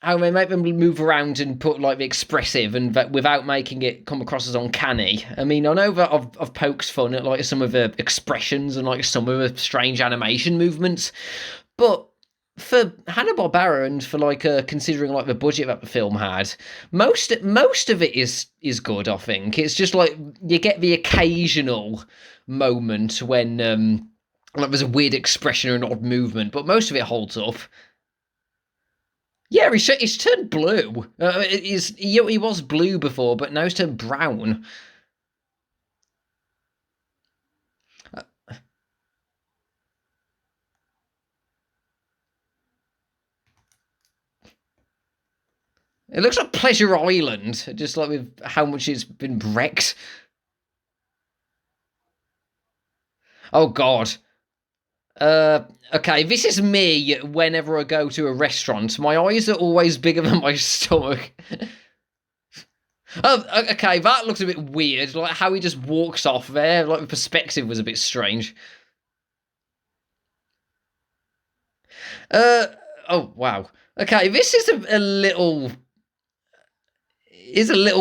how they make them move around and put like the expressive and that without making it come across as uncanny. I mean, I know that I've poked fun at like some of the expressions and like some of the strange animation movements, but for Hannah Barbera and for like considering like the budget that the film had, most of it is good. I think it's just like you get the occasional moment when like there's a weird expression or an odd movement, but most of it holds up. Yeah, he's turned blue. He was blue before, but now he's turned brown. Uh, It looks like Pleasure Island, just like with how much it's been wrecked. Oh God. Uh, okay, this is me whenever I go to a restaurant. My eyes are always bigger than my stomach. Oh, okay, that looks a bit weird. Like how he just walks off there. Like the perspective was a bit strange. Uh, oh wow. Okay, this is a little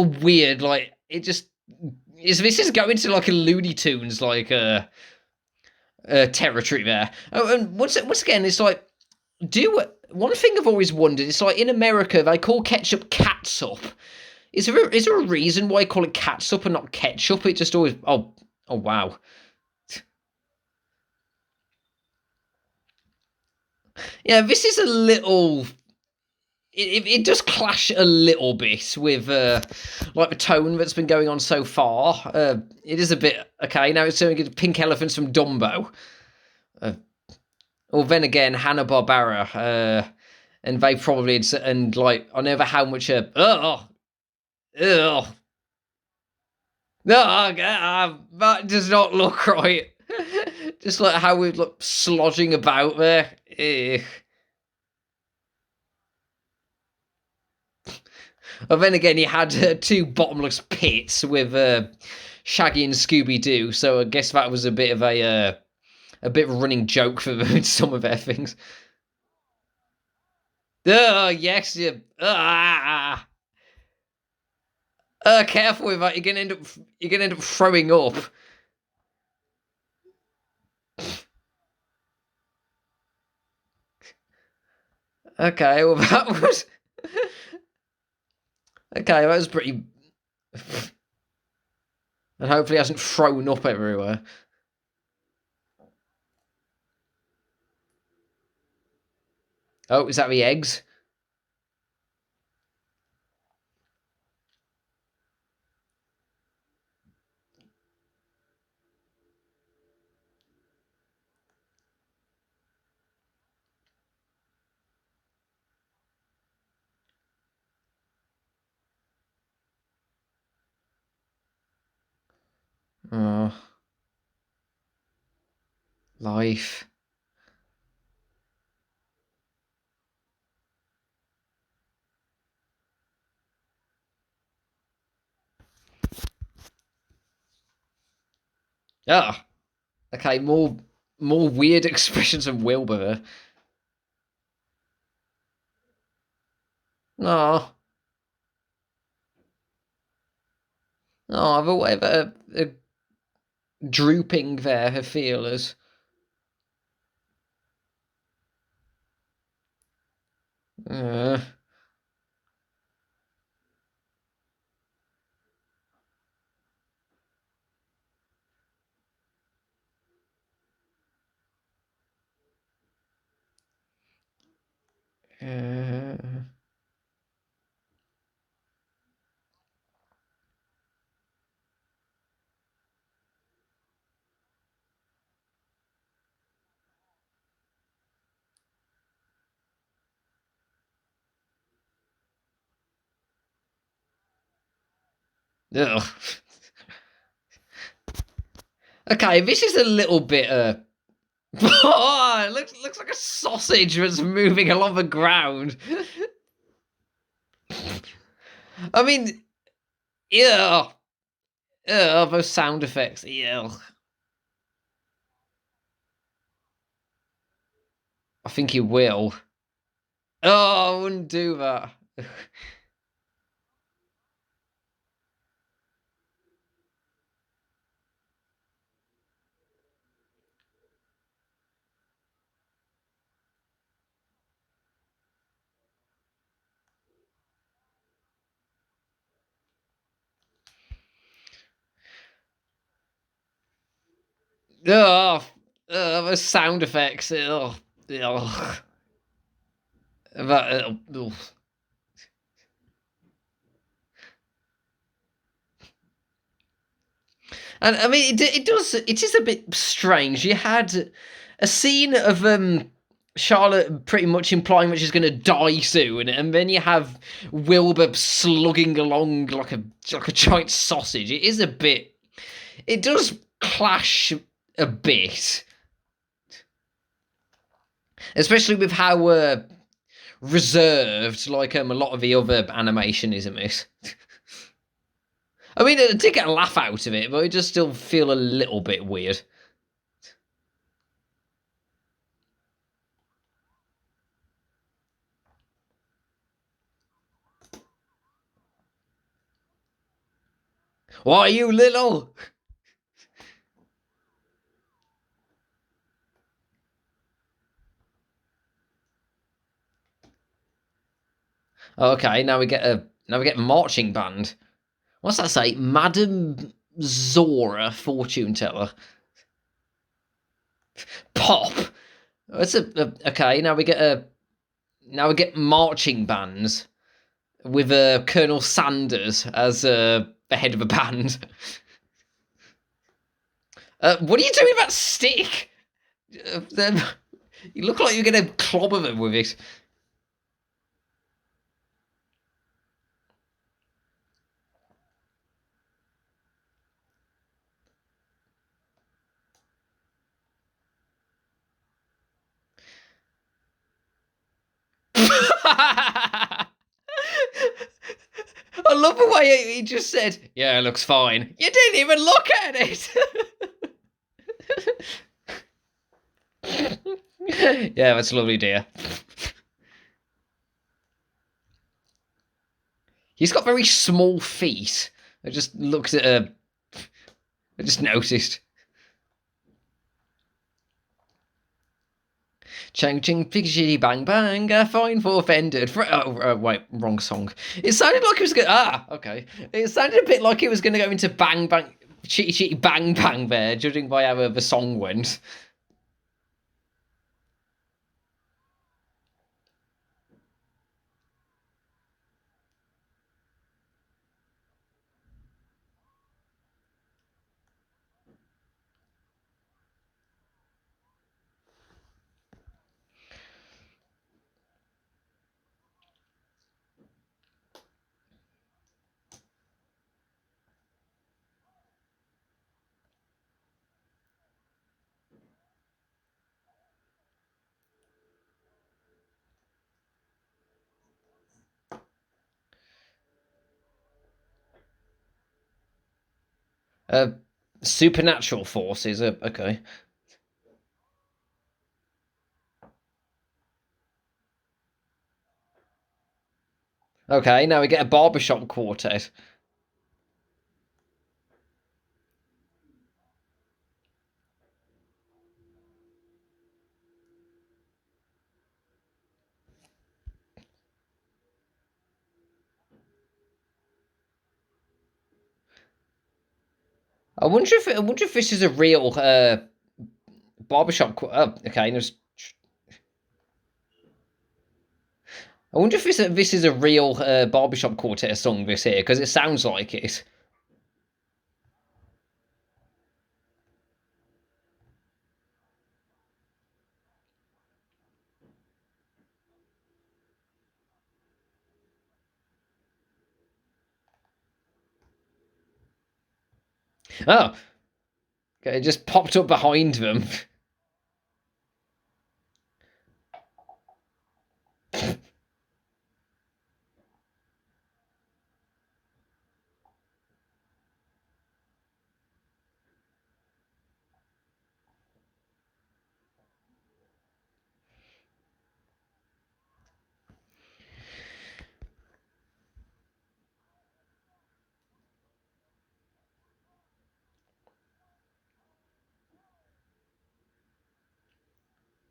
weird. Like it just is. This is going to like a Looney Tunes like territory there. Oh, and once again, it's like do one thing I've always wondered. It's like in America they call ketchup catsup. Is there a reason why I call it catsup and not ketchup? It just always oh wow. Yeah, this is a little. It does clash a little bit with like the tone that's been going on so far. It is a bit okay. Now it's turning into pink elephants from Dumbo. Uh, or then again, Hanna Barbera, and they probably and like I never how much ugh, no, that does not look right. Just like how we look sloshing about there. Ugh. But then again, he had two bottomless pits with Shaggy and Scooby Doo, so I guess that was a bit of a bit of a running joke for them in some of their things. Oh yes, yeah. Careful with that. You're gonna end up throwing up. Okay, well that was okay. That was pretty. And hopefully, it hasn't thrown up everywhere. Oh, is that the eggs? Oh, life. Ah, okay. More weird expressions of Wilbur. No, no, the way that drooping there, her feelers. Uh, uh, ugh. Okay, this is a little bit. Oh, it looks like a sausage that's moving along the ground. I mean, yeah, those sound effects. Yeah, I think he will. Oh, I wouldn't do that. Oh, those sound effects. Oh, oh. That, oh. And I mean, it does. It is a bit strange. You had a scene of Charlotte pretty much implying that she's going to die soon, and then you have Wilbur slugging along like a giant sausage. It is a bit. It does clash a bit, especially with how reserved like a lot of the other animation is in this. I mean, I did get a laugh out of it, but it just still feel a little bit weird. Why are you little? Okay, now we get marching band. What's that say? Madam Zora, fortune teller. Pop. It's okay. Now we get marching bands with Colonel Sanders as the head of a band. What are you doing with that stick? Them, you look like you're gonna clobber them with it. way he just said, "Yeah, it looks fine." You didn't even look at it. Yeah, that's lovely, dear. He's got very small feet. I just looked at her. I just noticed. Chang ching piggity bang bang, fine for offended. Wait, wrong song. It sounded like it was going. Okay. It sounded a bit like it was going to go into bang bang, chitty chitty bang bang there, judging by how the song went. Uh, Supernatural forces. Okay. Okay, now we get a barbershop quartet. I wonder if this is a real barbershop. Okay. I wonder if this is a real barbershop quartet song. This here, because it sounds like it. Oh, okay, it just popped up behind them.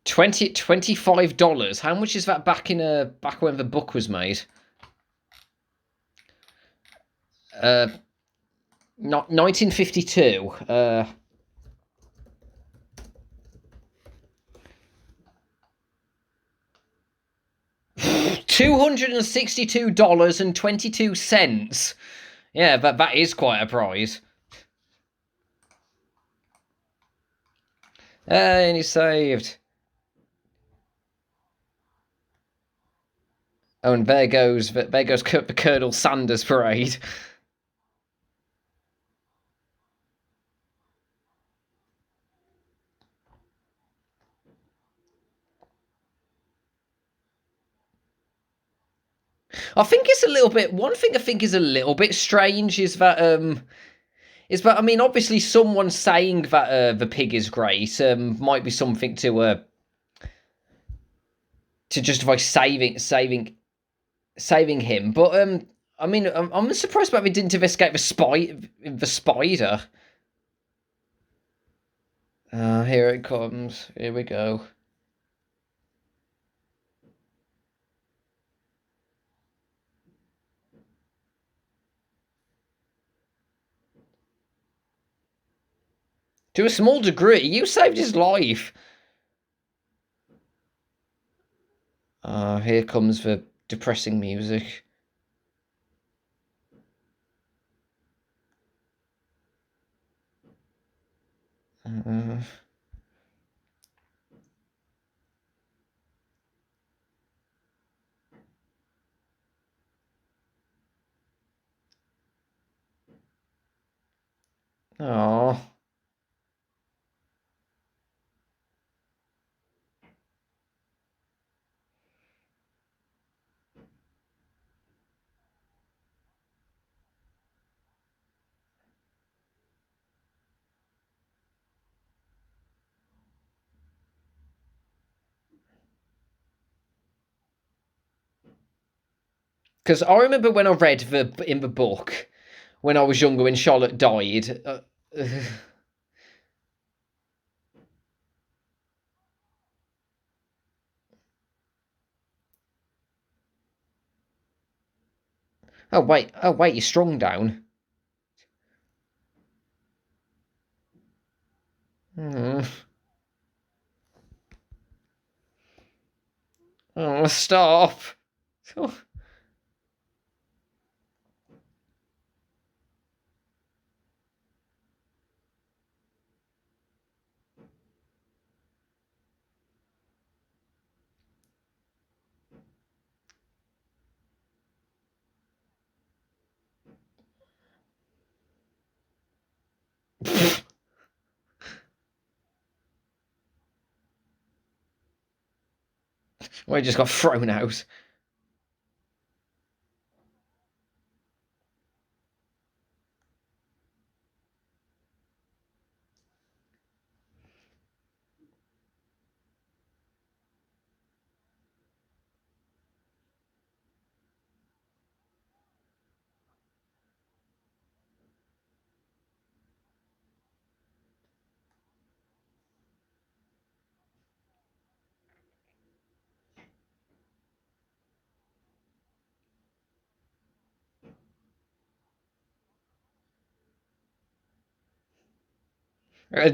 $25. How much is that back when the book was made? Uh, not 1952. $262.22. Yeah, that is quite a prize. And he's saved. Oh, and there goes Colonel Sanders' parade. I think it's a little bit. One thing I think is a little bit strange is that I mean, obviously, someone saying that the pig is great might be something to justify saving him. But I mean, I'm surprised that we didn't investigate the spider. Here it comes. Here we go. To a small degree, you saved his life. Here comes the depressing music. Uh, oh. Because I remember when I read in the book when I was younger when Charlotte died. Oh wait, you're strong down. Mm. Oh, stop. Well, I just got thrown out.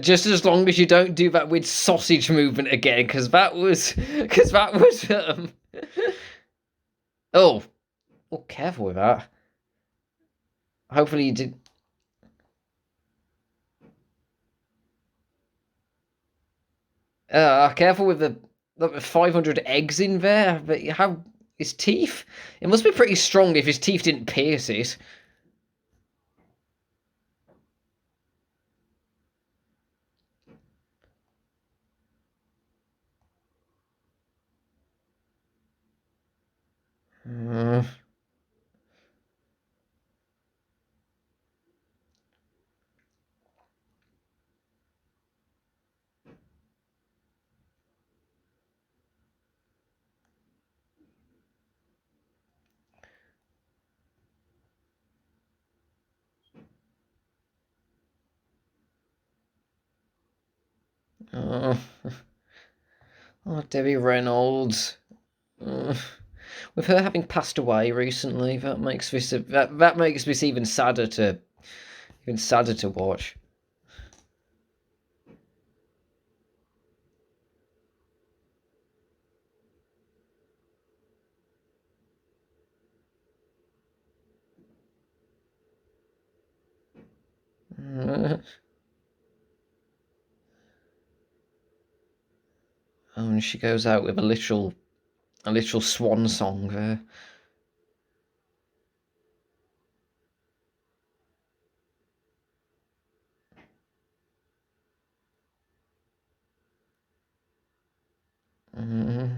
Just as long as you don't do that with sausage movement again, because that was oh, oh, careful with that. Hopefully you did. Careful with the 500 eggs in there. But how his teeth? It must be pretty strong if his teeth didn't pierce it. Uh, uh, oh, Debbie Reynolds. Uh, with her having passed away recently, that makes that makes this even sadder to watch. Uh, and she goes out with a literal swan song there. Uh,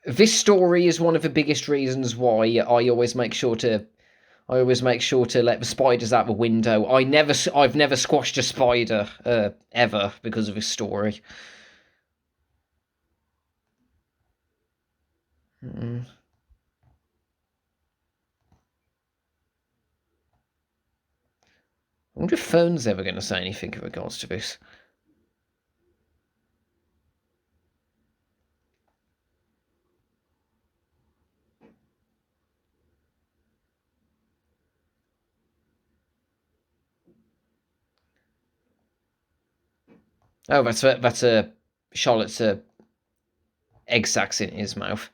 this story is one of the biggest reasons why I always make sure to let the spiders out the window. I've never squashed a spider ever because of this story. Mm. I wonder if Fern's ever going to say anything in regards to this. Oh, that's a Charlotte's egg sacs in his mouth.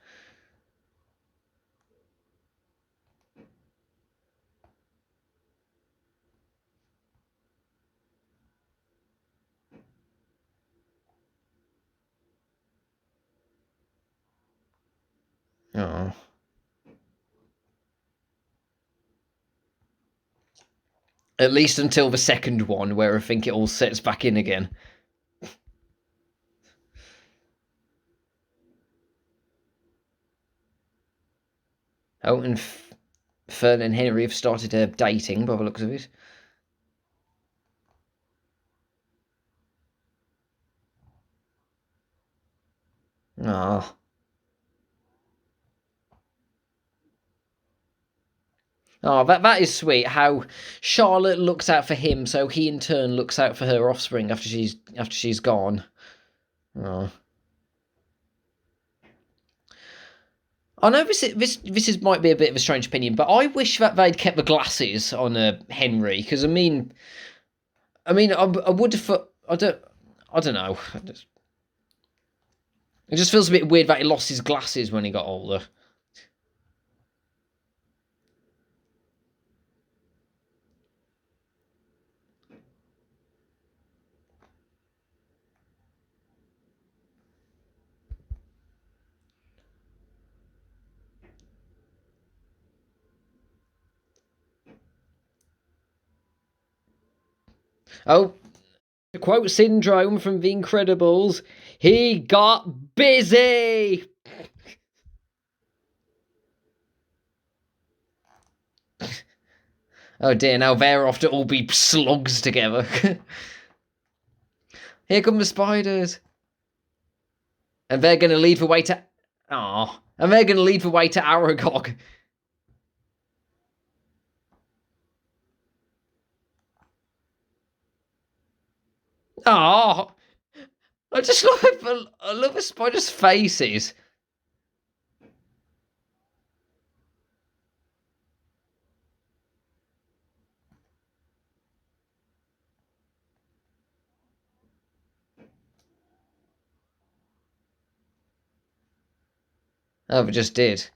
Oh. At least until the second one, where I think it all sets back in again. Oh, and Fern and Henry have started dating by the looks of it. Ah. Oh, that is sweet. How Charlotte looks out for him, so he in turn looks out for her offspring after she's gone. Oh. I know this might be a bit of a strange opinion, but I wish that they'd kept the glasses on Henry, because I would have thought, I don't know. It just feels a bit weird that he lost his glasses when he got older. Oh, to quote Syndrome from The Incredibles, he got busy! Oh dear, now they're off to all be slugs together. Here come the spiders. And they're going to lead the way to... Aww. And they're going to lead the way to Aragog. Aww. I love the spiders' faces. Oh, we just did.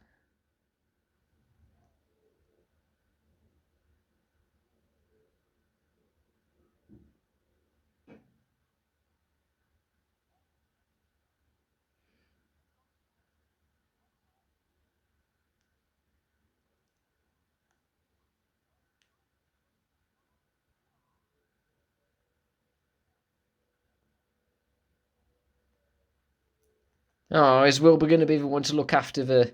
Oh, is Wilbur going to be the one to look after the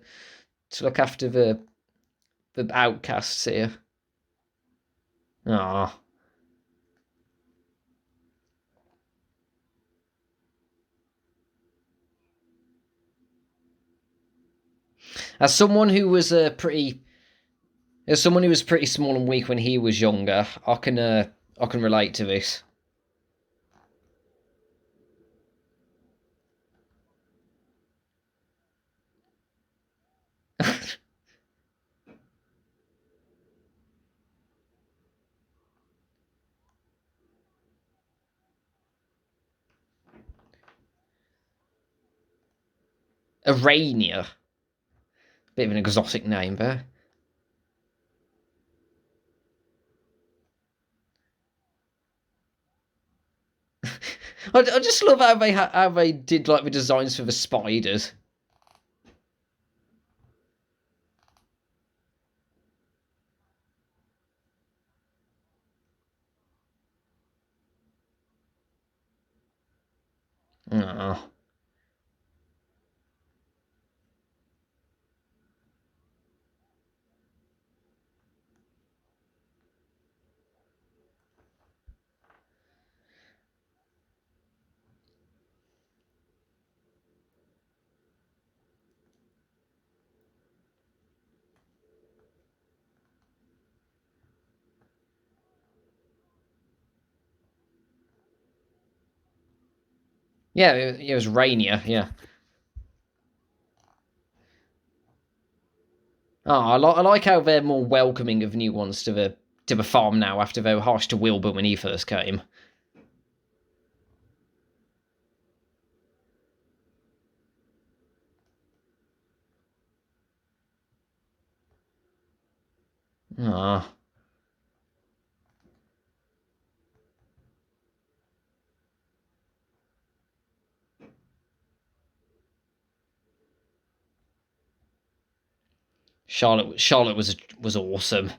outcasts here? Oh. As someone who was pretty small and weak when he was younger, I can relate to this. Arania. Bit of an exotic name there. I just love how they did like the designs for the spiders. Oh. Yeah, it was Rainier, yeah. Oh, I like how they're more welcoming of new ones to the farm now after they were harsh to Wilbur when he first came. Ah. Charlotte was awesome.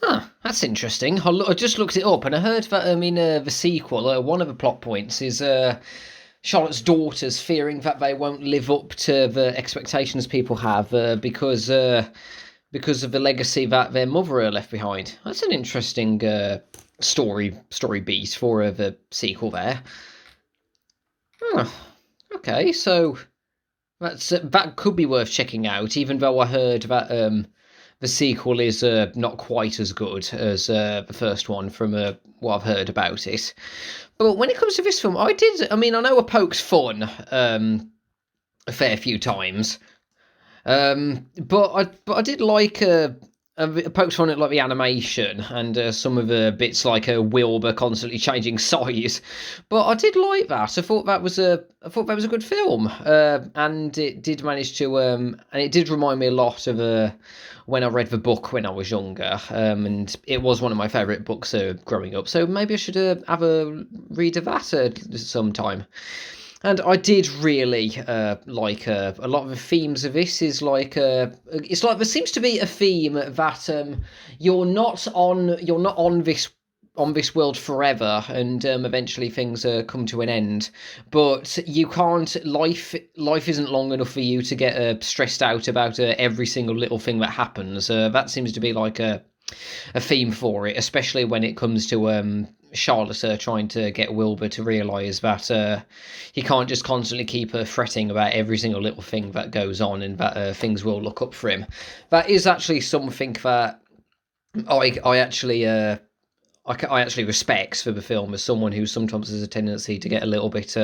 Huh, that's interesting. I just looked it up and I heard that in the sequel, one of the plot points is Charlotte's daughters fearing that they won't live up to the expectations people have because of the legacy that their mother left behind. That's an interesting story beat for the sequel there. Huh, Okay, so that could be worth checking out, even though I heard that the sequel is not quite as good as the first one from what I've heard about it. But when it comes to this film, I mean, I know a poke's fun a fair few times, but I did like a poked fun at like the animation and some of the bits like Wilbur constantly changing size. But I did like that. I thought that was a good film, and it did manage to and it did remind me a lot of when I read the book when I was younger, and it was one of my favourite books growing up. So maybe I should have a read of that sometime. And I did really like a lot of the themes of this is like it's like there seems to be a theme that you're not on this world forever, and eventually things come to an end, but you can't life isn't long enough for you to get stressed out about every single little thing that happens. That seems to be like a theme for it, especially when it comes to Charlotte trying to get Wilbur to realise that he can't just constantly keep fretting about every single little thing that goes on, and that things will look up for him. That is actually something that I actually I actually respect for the film as someone who sometimes has a tendency to get a little bit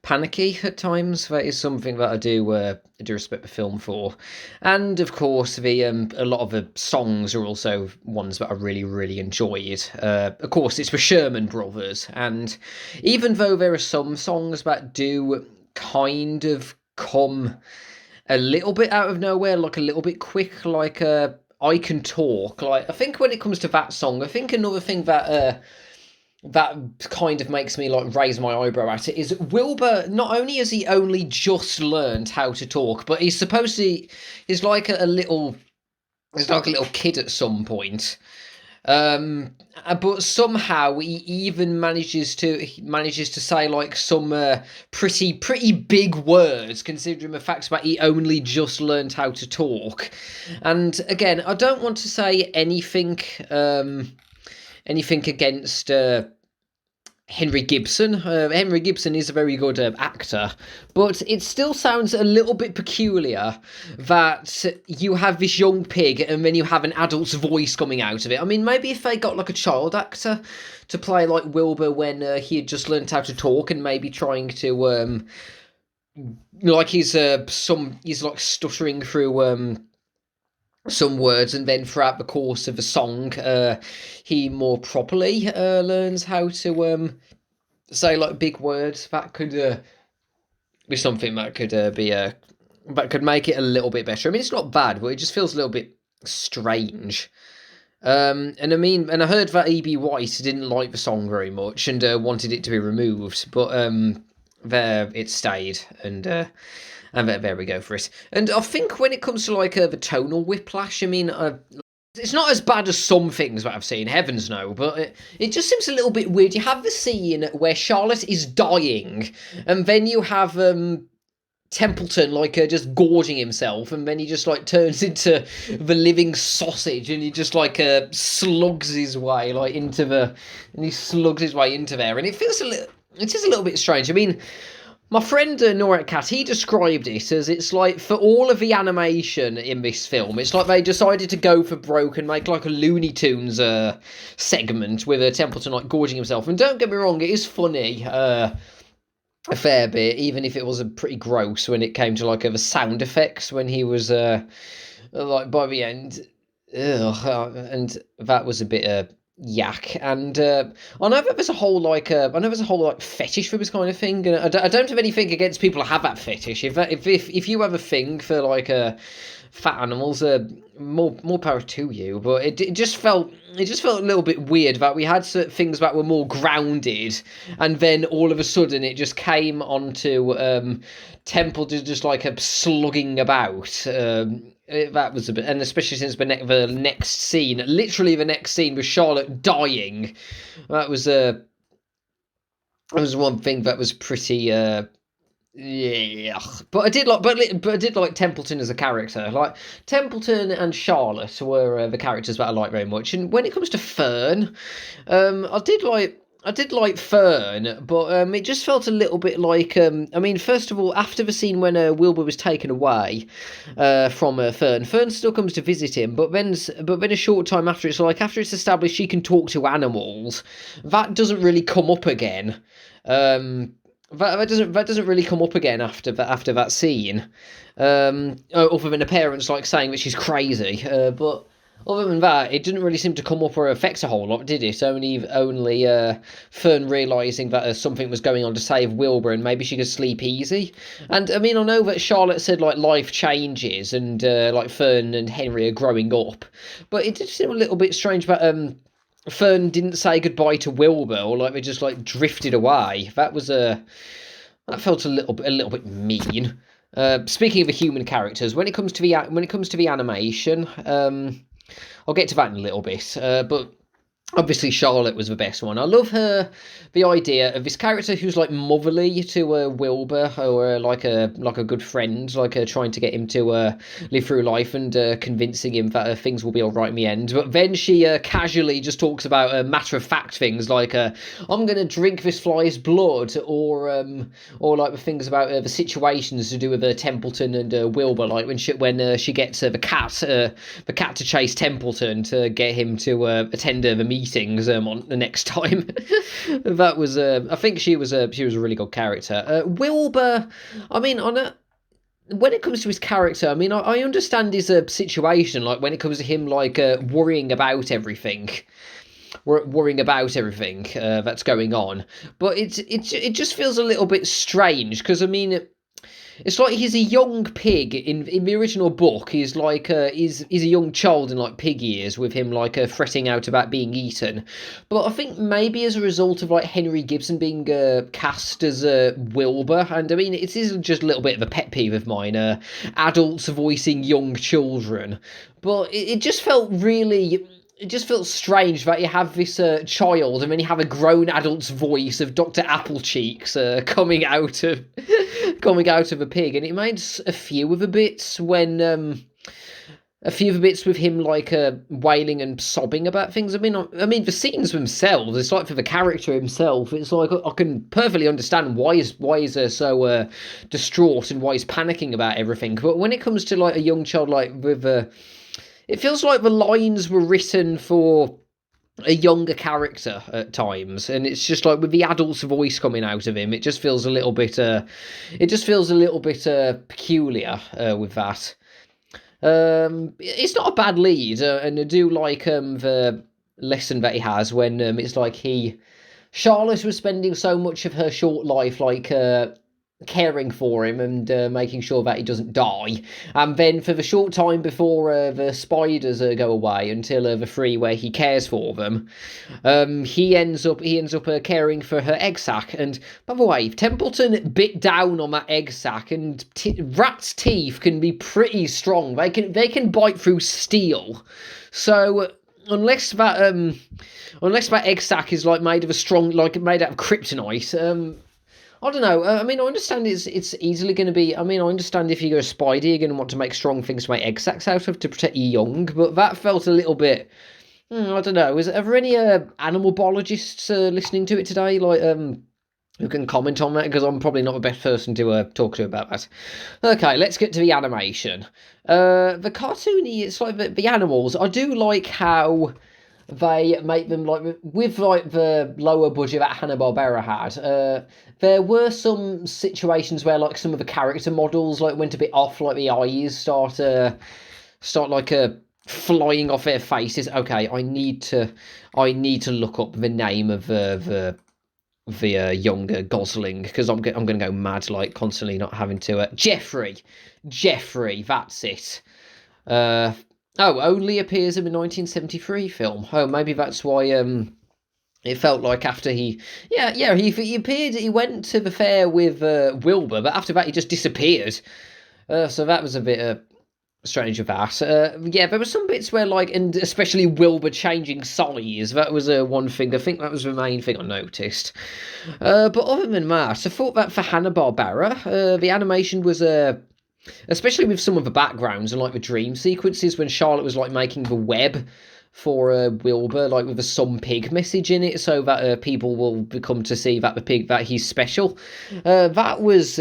panicky at times. That is something that I do respect the film for, and of course the a lot of the songs are also ones that I really enjoyed. Of course, it's the Sherman Brothers, and even though there are some songs that do kind of come a little bit out of nowhere, like a little bit quick, like I Can Talk. Like I think when it comes to that song, I think another thing that that kind of makes me like raise my eyebrow at it is Wilbur. Not only has he only just learned how to talk, but he's like a little he's like a little kid at some point. But somehow he even manages to say like some pretty big words, considering the fact that he only just learned how to talk. And again, I don't want to say anything against Henry Gibson. Henry Gibson is a very good actor, but it still sounds a little bit peculiar that you have this young pig and then you have an adult's voice coming out of it. I mean, maybe if they got like a child actor to play like Wilbur when he had just learned how to talk, and maybe trying to like he's like stuttering through some words, and then throughout the course of the song he more properly learns how to say like big words. That could be something that could that could make it a little bit better. I mean, it's not bad, but it just feels a little bit strange. And I mean, and I heard that E.B. White didn't like the song very much and wanted it to be removed, but there it stayed, and there we go for it. And I think when it comes to like the tonal whiplash, I mean, it's not as bad as some things that I've seen, heavens no, but it just seems a little bit weird. You have the scene where Charlotte is dying, and then you have Templeton like just gorging himself, and then he just like turns into the living sausage, and he just like slugs his way like into the, and he slugs his way into there, and it feels it is a little bit strange. I mean, my friend Noratcat, he described it as it's like for all of the animation in this film, it's like they decided to go for broke and make like a Looney Tunes segment with Templeton like gorging himself. And don't get me wrong, it is funny a fair bit, even if it was pretty gross when it came to like the sound effects when he was like by the end. And that was a bit yak, and I know that there's a whole like fetish for this kind of thing, and I don't have anything against people who have that fetish. If you have a thing for like fat animals, more power to you. But it just felt a little bit weird that we had things that were more grounded, and then all of a sudden it just came onto Templeton just like a slugging about. That was a bit, and especially since the next scene, literally the next scene was Charlotte dying. That was one thing that was pretty yeah, but I did like Templeton as a character. Like Templeton and Charlotte were the characters that I like very much. And when it comes to Fern, I did like I did like Fern, but it just felt a little bit like. I mean, first of all, after the scene when Wilbur was taken away from Fern, Fern still comes to visit him, but then a short time after, it's like after it's established she can talk to animals, that doesn't really come up again. That doesn't really come up again after that scene. Other than the parents like saying that she's crazy, but. Other than that, it didn't really seem to come up or affect a whole lot, did it? Only Fern realising that something was going on to save Wilbur, and maybe she could sleep easy. And I mean, I know that Charlotte said like life changes, and like Fern and Henry are growing up, but it did seem a little bit strange that Fern didn't say goodbye to Wilbur, or like they just like drifted away. That felt a little bit mean. Speaking of the human characters, when it comes to the animation, I'll get to that in a little bit, but obviously Charlotte was the best one. I love the idea of this character who's like motherly to Wilbur, or like a good friend, like trying to get him to live through life, and convincing him that things will be all right in the end. But then she casually just talks about matter of fact things like I'm gonna drink this fly's blood, or like the things about the situations to do with Templeton and Wilbur, like when she gets the cat to chase Templeton to get him to attend the meetings on the next time. That was I think she was a really good character. Wilbur, I mean, when it comes to his character, I mean, I understand his situation, like when it comes to him like worrying about everything. Worrying about everything that's going on, but it just feels a little bit strange, because I mean, it's like he's a young pig in the original book. He's like he's a young child in like pig years, with him like fretting out about being eaten. But I think maybe as a result of like Henry Gibson being cast as Wilbur, and I mean it is just a little bit of a pet peeve of mine. Adults voicing young children, but it just felt really. It just felt strange that you have this child, and then you have a grown adult's voice of Dr. Applecheeks coming out of a pig, and it made a few of the bits with him like wailing and sobbing about things. I mean the scenes themselves, it's like for the character himself, it's like I can perfectly understand why he's so distraught and why he's panicking about everything. But when it comes to like a young child, like with it feels like the lines were written for a younger character at times, and it's just like with the adult's voice coming out of him, it just feels a little bit peculiar with that. It's not a bad lead, and I do like the lesson that he has when it's like Charlotte was spending so much of her short life like caring for him and making sure that he doesn't die, and then for the short time before the spiders go away until the three where he cares for them, he ends up caring for her egg sac. And by the way, Templeton bit down on that egg sac, and rats' teeth can be pretty strong. They can bite through steel, so unless that egg sac is like made of made out of kryptonite, I don't know. I mean, I understand it's easily going to be. I mean, I understand if you're a spider, you're going to want to make strong things to make egg sacs out of to protect your young. But that felt a little bit. I don't know. Are there any animal biologists listening to it today? Like, who can comment on that? Because I'm probably not the best person to talk to about that. Okay, let's get to the animation. The cartoony. It's like the animals. I do like how they make them like with like the lower budget that Hannah Barbera had. There were some situations where like some of the character models like went a bit off, like the eyes start like flying off their faces. Okay, I need to look up the name of the younger Gosling, because I'm going to go mad like constantly not having to. Jeffrey, that's it. Only appears in the 1973 film. Oh, maybe that's why it felt like after he appeared, he went to the fair with Wilbur, but after that he just disappeared. So that was a bit strange of that. There were some bits where like, and especially Wilbur changing size. That was one thing. I think that was the main thing I noticed. But other than that, I thought that for Hannah Barbera, the animation was especially with some of the backgrounds and like the dream sequences when Charlotte was like making the web for Wilbur, like with a some pig message in it, so that people will become to see that the pig that he's special. That was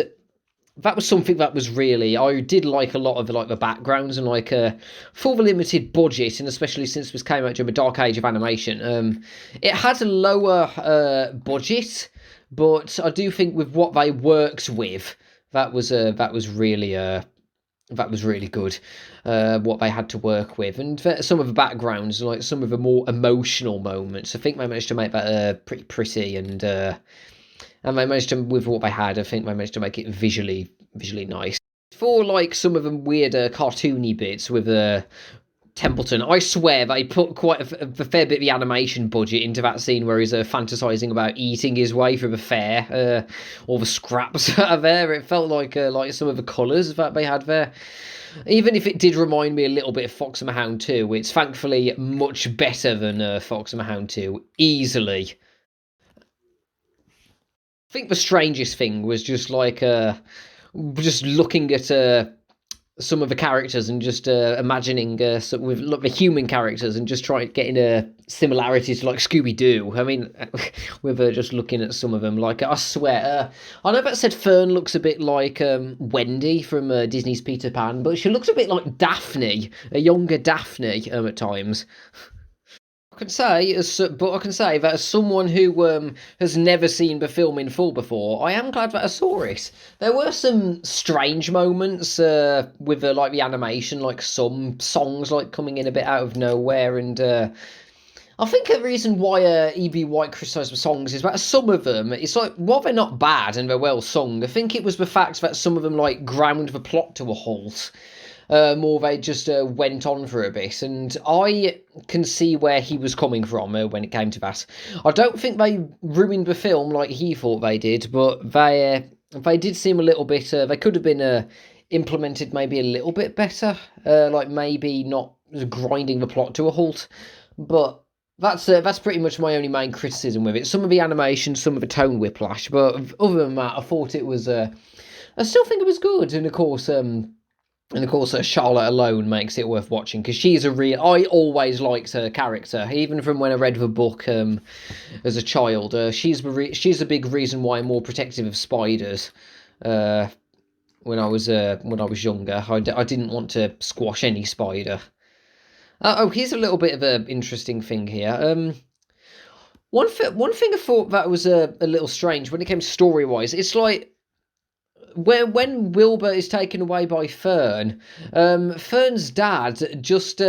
something that was really, I did like a lot of the backgrounds, and for the limited budget, and especially since this came out during the dark age of animation, it had a lower budget, but I do think with what they worked with, that was really good, what they had to work with, and some of the backgrounds, like some of the more emotional moments, I think they managed to make that pretty pretty, and they managed to, with what they had, I think they managed to make it visually nice. For like some of the weirder cartoony bits with Templeton, I swear they put quite a fair bit of the animation budget into that scene where he's fantasizing about eating his way through the fair, all the scraps that are there. It felt like some of the colours that they had there. Even if it did remind me a little bit of Fox and the Hound 2, it's thankfully much better than Fox and the Hound 2, easily. I think the strangest thing was just just looking at some of the characters and just imagining with the human characters and just trying getting a similarity to like Scooby Doo. I mean, with just looking at some of them, like I swear, I know that said Fern looks a bit like Wendy from Disney's Peter Pan, but she looks a bit like Daphne, a younger Daphne at times. But I can say that as someone who has never seen the film in full before, I am glad that I saw it. There were some strange moments with the animation, like some songs like coming in a bit out of nowhere, and I think the reason why E.B. White criticised the songs is that some of them, it's like, while they're not bad and they're well sung, I think it was the fact that some of them like ground the plot to a halt. More they just went on for a bit, and I can see where he was coming from when it came to that. I don't think they ruined the film like he thought they did, but they did seem a little bit. They could have been implemented maybe a little bit better, like maybe not grinding the plot to a halt. But that's pretty much my only main criticism with it. Some of the animation, some of the tone whiplash, but other than that, I thought it was. I still think it was good, and of course. Charlotte alone makes it worth watching because she's a real. I always liked her character, even from when I read the book as a child. She's a big reason why I'm more protective of spiders. When I was younger, I didn't want to squash any spider. Here's a little bit of an interesting thing here. One thing I thought that was a little strange when it came story wise. It's like. When Wilbur is taken away by Fern, Fern's dad just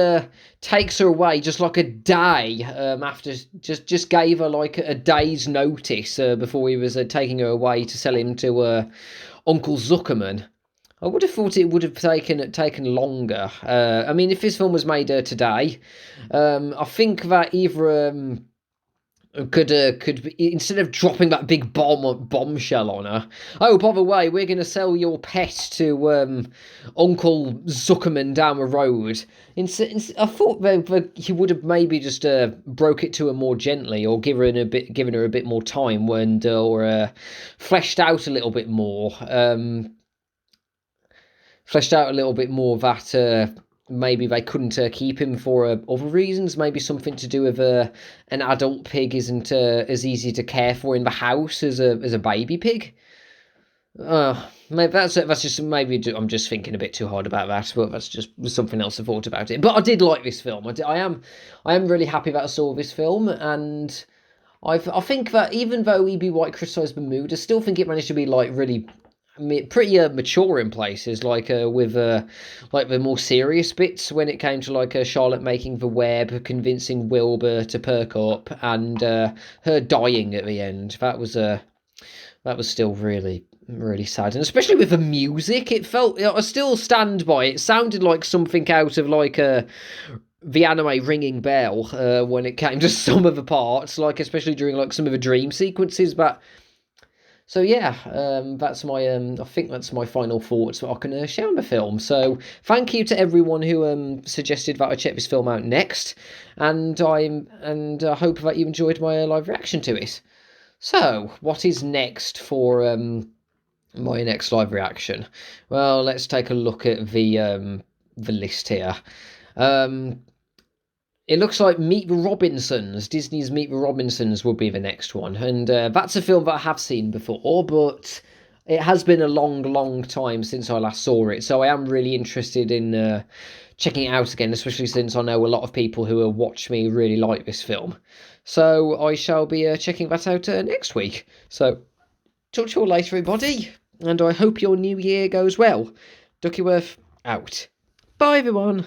takes her away just like a day after just gave her like a day's notice before he was taking her away to sell him to Uncle Zuckerman. I would have thought it would have taken longer. I mean, if this film was made today, I think that either. Could instead of dropping that big bombshell on her, oh, by the way, we're going to sell your pet to Uncle Zuckerman down the road. I thought that he would have maybe just broke it to her more gently, or given her a bit more time, or fleshed out a little bit more, that. Maybe they couldn't keep him for other reasons. Maybe something to do with an adult pig isn't as easy to care for in the house as a baby pig. Maybe that's just maybe I'm just thinking a bit too hard about that. But that's just something else I thought about it. But I did like this film. I am really happy that I saw this film, and I think that even though E.B. White criticised the mood, I still think it managed to be like really. Pretty mature in places, with like the more serious bits when it came to Charlotte making the web, convincing Wilbur to perk up, and her dying at the end. That was still really sad, and especially with the music, it felt. I still stand by it. It sounded like something out of the anime Ringing Bell when it came to some of the parts, especially during some of the dream sequences, but. So yeah, that's my. I think that's my final thoughts that I can share on the film. So thank you to everyone who suggested that I check this film out next, and I hope that you enjoyed my live reaction to it. So what is next for my next live reaction? Well, let's take a look at the list here. It looks like Meet the Robinsons. Disney's Meet the Robinsons will be the next one. And that's a film that I have seen before, but it has been a long, long time since I last saw it. So I am really interested in checking it out again, especially since I know a lot of people who have watched me really like this film. So I shall be checking that out next week. So talk to you all later, everybody. And I hope your new year goes well. Duckyworth out. Bye, everyone.